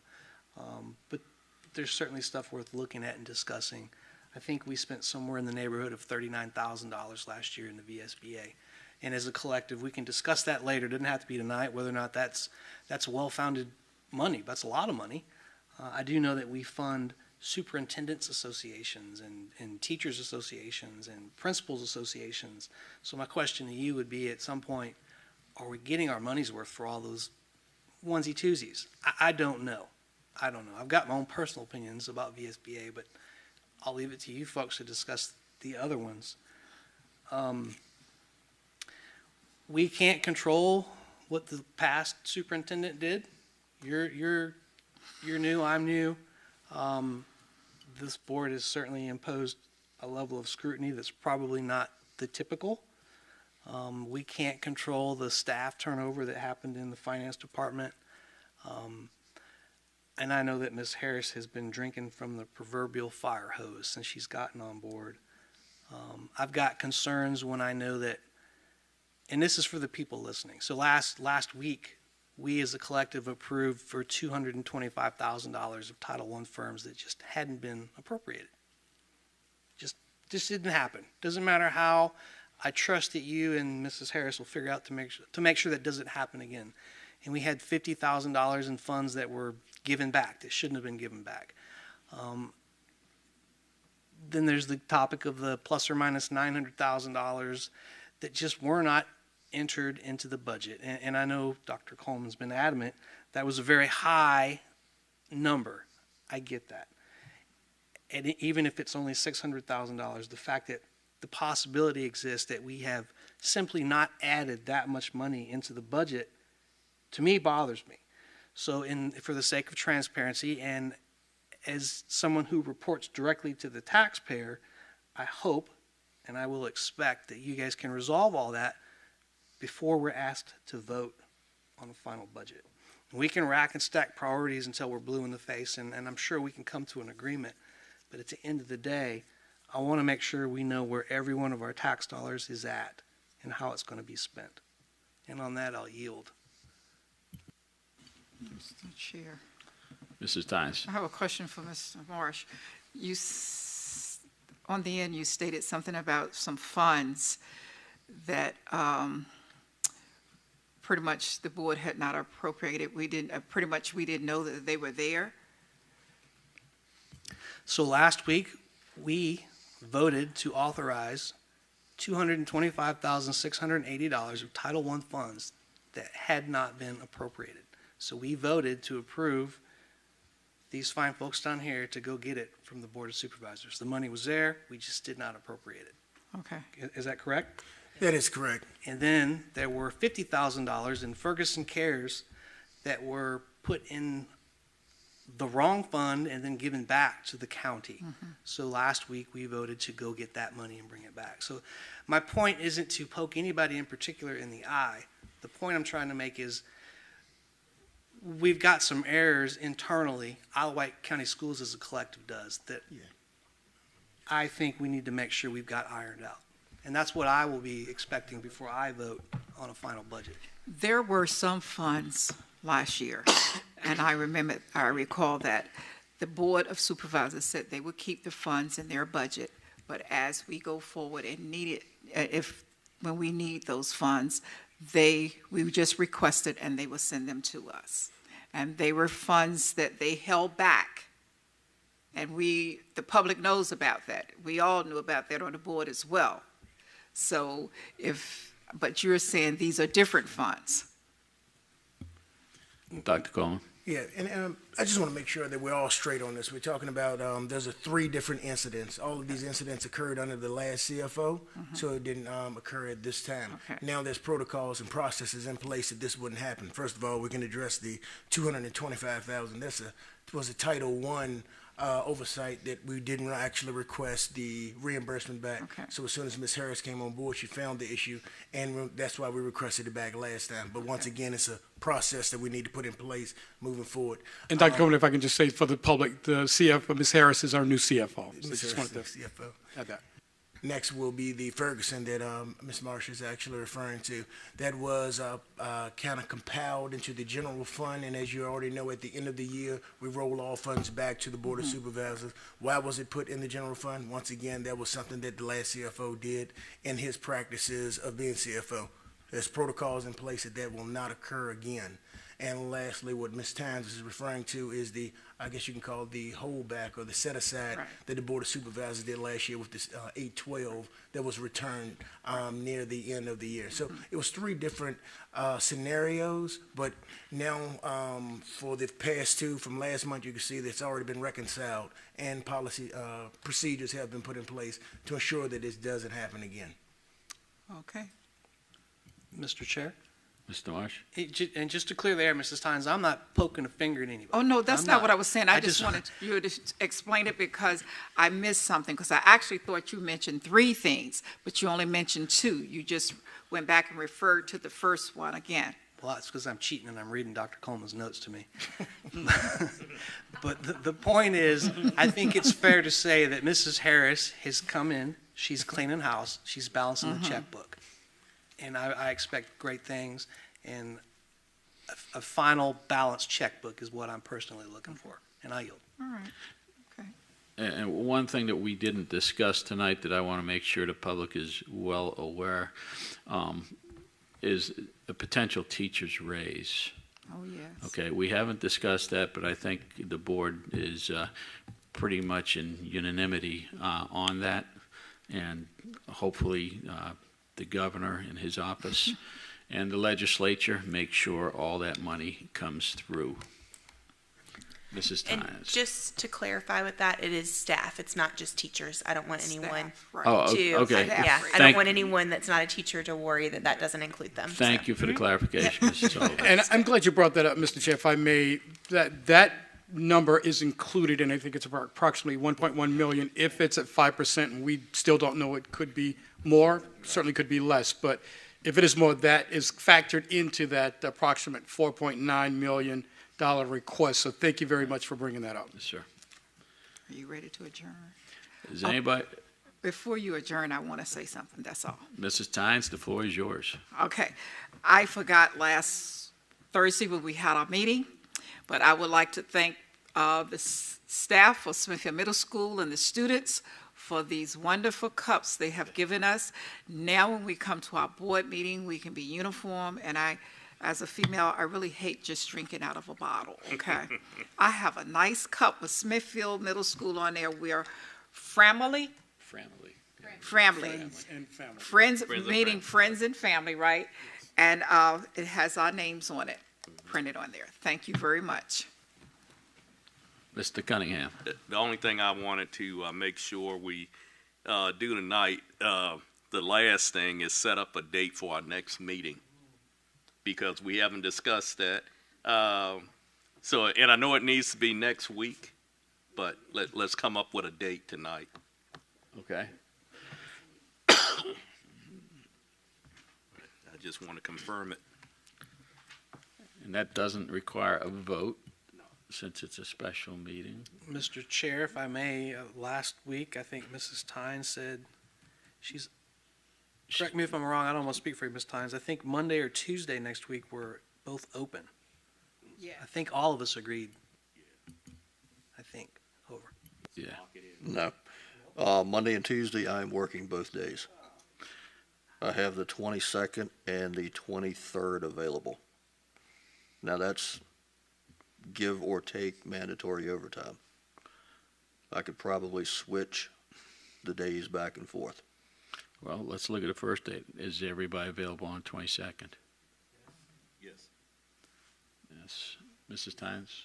but there's certainly stuff worth looking at and discussing. I think we spent somewhere in the neighborhood of $39,000 last year in the VSBA. And as a collective, we can discuss that later. It doesn't have to be tonight, whether or not that's well-founded money. That's a lot of money. I do know that we fund superintendents associations and teachers associations and principals associations. So my question to you would be, at some point, are we getting our money's worth for all those onesie-twosies? I don't know. I don't know. I've got my own personal opinions about VSBA, but I'll leave it to you folks to discuss the other ones. We can't control what the past superintendent did. You're new, I'm new. This board has certainly imposed a level of scrutiny that's probably not the typical. We can't control the staff turnover that happened in the finance department. And I know that Ms. Harris has been drinking from the proverbial fire hose since she's gotten on board. I've got concerns when I know that, and this is for the people listening. So last week, we as a collective approved for $225,000 of Title I firms that just hadn't been appropriated. Just didn't happen. Doesn't matter how. I trust that you and Mrs. Harris will figure out to make sure that doesn't happen again. And we had $50,000 in funds that were given back that shouldn't have been given back. Then there's the topic of the plus or minus $900,000 that just were not entered into the budget. And I know Dr. Coleman's been adamant that was a very high number. I get that. And even if it's only $600,000, the fact that the possibility exists that we have simply not added that much money into the budget, to me, bothers me. So for the sake of transparency, and as someone who reports directly to the taxpayer, I hope and I will expect that you guys can resolve all that before we're asked to vote on the final budget. We can rack and stack priorities until we're blue in the face, and I'm sure we can come to an agreement. But at the end of the day, I want to make sure we know where every one of our tax dollars is at and how it's going to be spent. And on that, I'll yield. Mr. Chair. Mrs. Tice. I have a question for Mr. Marsh. On the end, you stated something about some funds that pretty much the board had not appropriated. We didn't know that they were there. So last week, we voted to authorize $225,680 of Title I funds that had not been appropriated. So we voted to approve these fine folks down here to go get it from the Board of Supervisors. The money was there, we just did not appropriate it. Okay. Is that correct? That is correct. And then there were $50,000 in Ferguson Cares that were put in the wrong fund and then given back to the county. Mm-hmm. So last week we voted to go get that money and bring it back. So my point isn't to poke anybody in particular in the eye. The point I'm trying to make is we've got some errors internally, Wight County Schools as a collective does, that I think we need to make sure we've got ironed out. And that's what I will be expecting before I vote on a final budget. There were some funds last year, and I recall that the Board of Supervisors said they would keep the funds in their budget, but as we go forward and when we need those funds, we just requested and they will send them to us. And they were funds that they held back. And the public knows about that. We all knew about that on the board as well. So but you're saying these are different funds. Dr. Coleman. Yeah, and I just want to make sure that we're all straight on this. We're talking about there's 3 different incidents. All of these incidents occurred under the last CFO, so it didn't occur at this time. Okay. Now there's protocols and processes in place that this wouldn't happen. First of all, we can address the $225,000. That was a Title I oversight that we didn't actually request the reimbursement back. Okay. So as soon as Ms. Harris came on board, she found the issue, and that's why we requested it back last time. But once again, it's a process that we need to put in place moving forward. And Dr. Coleman, if I can just say for the public, the Ms. Harris is our new CFO. So just wanted to CFO. add that. Next will be the Ferguson that Ms. Marsh is actually referring to. That was kind of compiled into the general fund, and as you already know, at the end of the year, we roll all funds back to the Board of Supervisors. Why was it put in the general fund? Once again, that was something that the last CFO did in his practices of being CFO. There's protocols in place that will not occur again. And lastly, what Ms. Tynes is referring to is the, I guess you can call it the holdback or the set-aside that the Board of Supervisors did last year with this 812 that was returned near the end of the year. So it was 3 different scenarios, but now for the past 2 from last month, you can see that it's already been reconciled and policy procedures have been put in place to ensure that this doesn't happen again. Okay. Mr. Chair? Mr. Marsh? And just to clear the air, Mrs. Tynes, I'm not poking a finger at anybody. Oh, no, that's I'm not what I was saying. I just just- wanted you to explain it because I missed something, because I actually thought you mentioned 3 things, but you only mentioned 2. You just went back and referred to the first one again. Well, it's because I'm cheating and I'm reading Dr. Coleman's notes to me. But the point is, I think it's fair to say that Mrs. Harris has come in, she's cleaning house, she's balancing the checkbook. And I expect great things, and a final balanced checkbook is what I'm personally looking for, and I yield. All right. Okay. And one thing that we didn't discuss tonight that I want to make sure the public is well aware is a potential teacher's raise. Oh, yes. Okay, we haven't discussed that, but I think the board is pretty much in unanimity on that, and hopefully the governor and his office and the legislature make sure all that money comes through. Mrs. And Tynes. just to clarify with that, it is staff. It's not just teachers. I don't want anyone Staff, right. Oh, to, okay. yeah, I don't want anyone that's not a teacher to worry that that doesn't include them. Thank you for the clarification, Mrs. Sullivan. And I'm glad you brought that up, Mr. Chair, if I may. That number is included, and I think it's approximately 1.1 million. If it's at 5%, and we still don't know, it could be more, certainly could be less. But if it is more, that is factored into that approximate $4.9 million request. So thank you very much for bringing that up. Yes, sir. Are you ready to adjourn? Is anybody, Before you adjourn, I want to say something, that's all. Mrs. Tynes, the floor is yours. Okay. I forgot last Thursday when we had our meeting, but I would like to thank the staff for Smithfield Middle School and the students for these wonderful cups they have given us. Now when we come to our board meeting, we can be uniform, and as a female, I really hate just drinking out of a bottle, okay? I have a nice cup with Smithfield Middle School on there. We are family, Family. And family. friends, meaning friends and family, right? And it has our names on it, printed on there. Thank you very much. Mr. Cunningham. The only thing I wanted to make sure we do tonight, the last thing is set up a date for our next meeting, because we haven't discussed that. And I know it needs to be next week, but let's come up with a date tonight. Okay. I just want to confirm it. And that doesn't require a vote, since it's a special meeting. Mr. Chair, if I may, last week, I think Mrs. Tynes said correct me if I'm wrong, I don't want to speak for you, Ms. Tynes. I think Monday or Tuesday next week were both open. Yeah. I think all of us agreed. I think. Over. Yeah. No. Monday and Tuesday, I'm working both days. I have the 22nd and the 23rd available. Now, that's give or take mandatory overtime. I could probably switch the days back and forth. Well, let's look at the first date. Is everybody available on 22nd? Yes. Yes. Mrs. Tynes?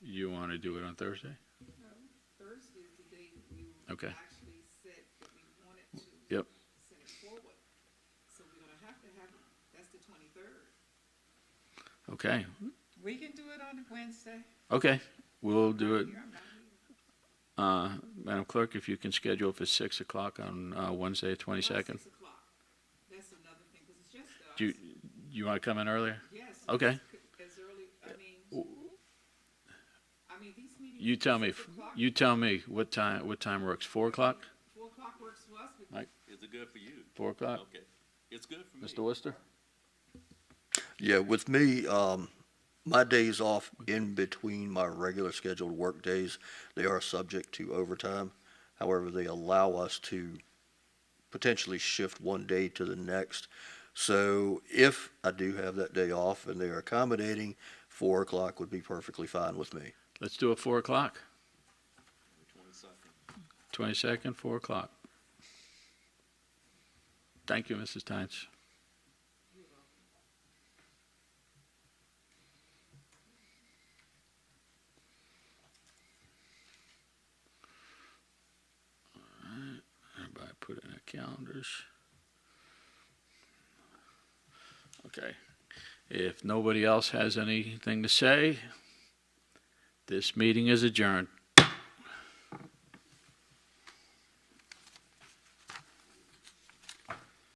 You want to do it on Thursday? No, Thursday is the day we Okay. actually said that we wanted to Yep. send it forward. So we're going to have it, that's the 23rd. Okay. We can do it on Wednesday. Okay. We'll do it. Here, I'm not here. Madam Clerk, if you can schedule for 6 o'clock on Wednesday, 22nd. 6 o'clock. That's another thing, because it's just us. Do you want to come in earlier? Yes, Okay. As early, I mean, these meetings. You tell me. 6 o'clock. You tell me what time works. 4 o'clock. 4 o'clock works for us. Mike? Is it good for you? 4 o'clock. Okay, it's good for me. Mr. Worcester. Yeah, with me, my days off in between my regular scheduled work days, they are subject to overtime. However, they allow us to potentially shift one day to the next. So if I do have that day off and they are accommodating, 4 o'clock would be perfectly fine with me. Let's do it 4 o'clock. 22nd. 22nd, 4 o'clock. Thank you, Mrs. Tynes. Everybody put in their calendars. Okay. If nobody else has anything to say, this meeting is adjourned.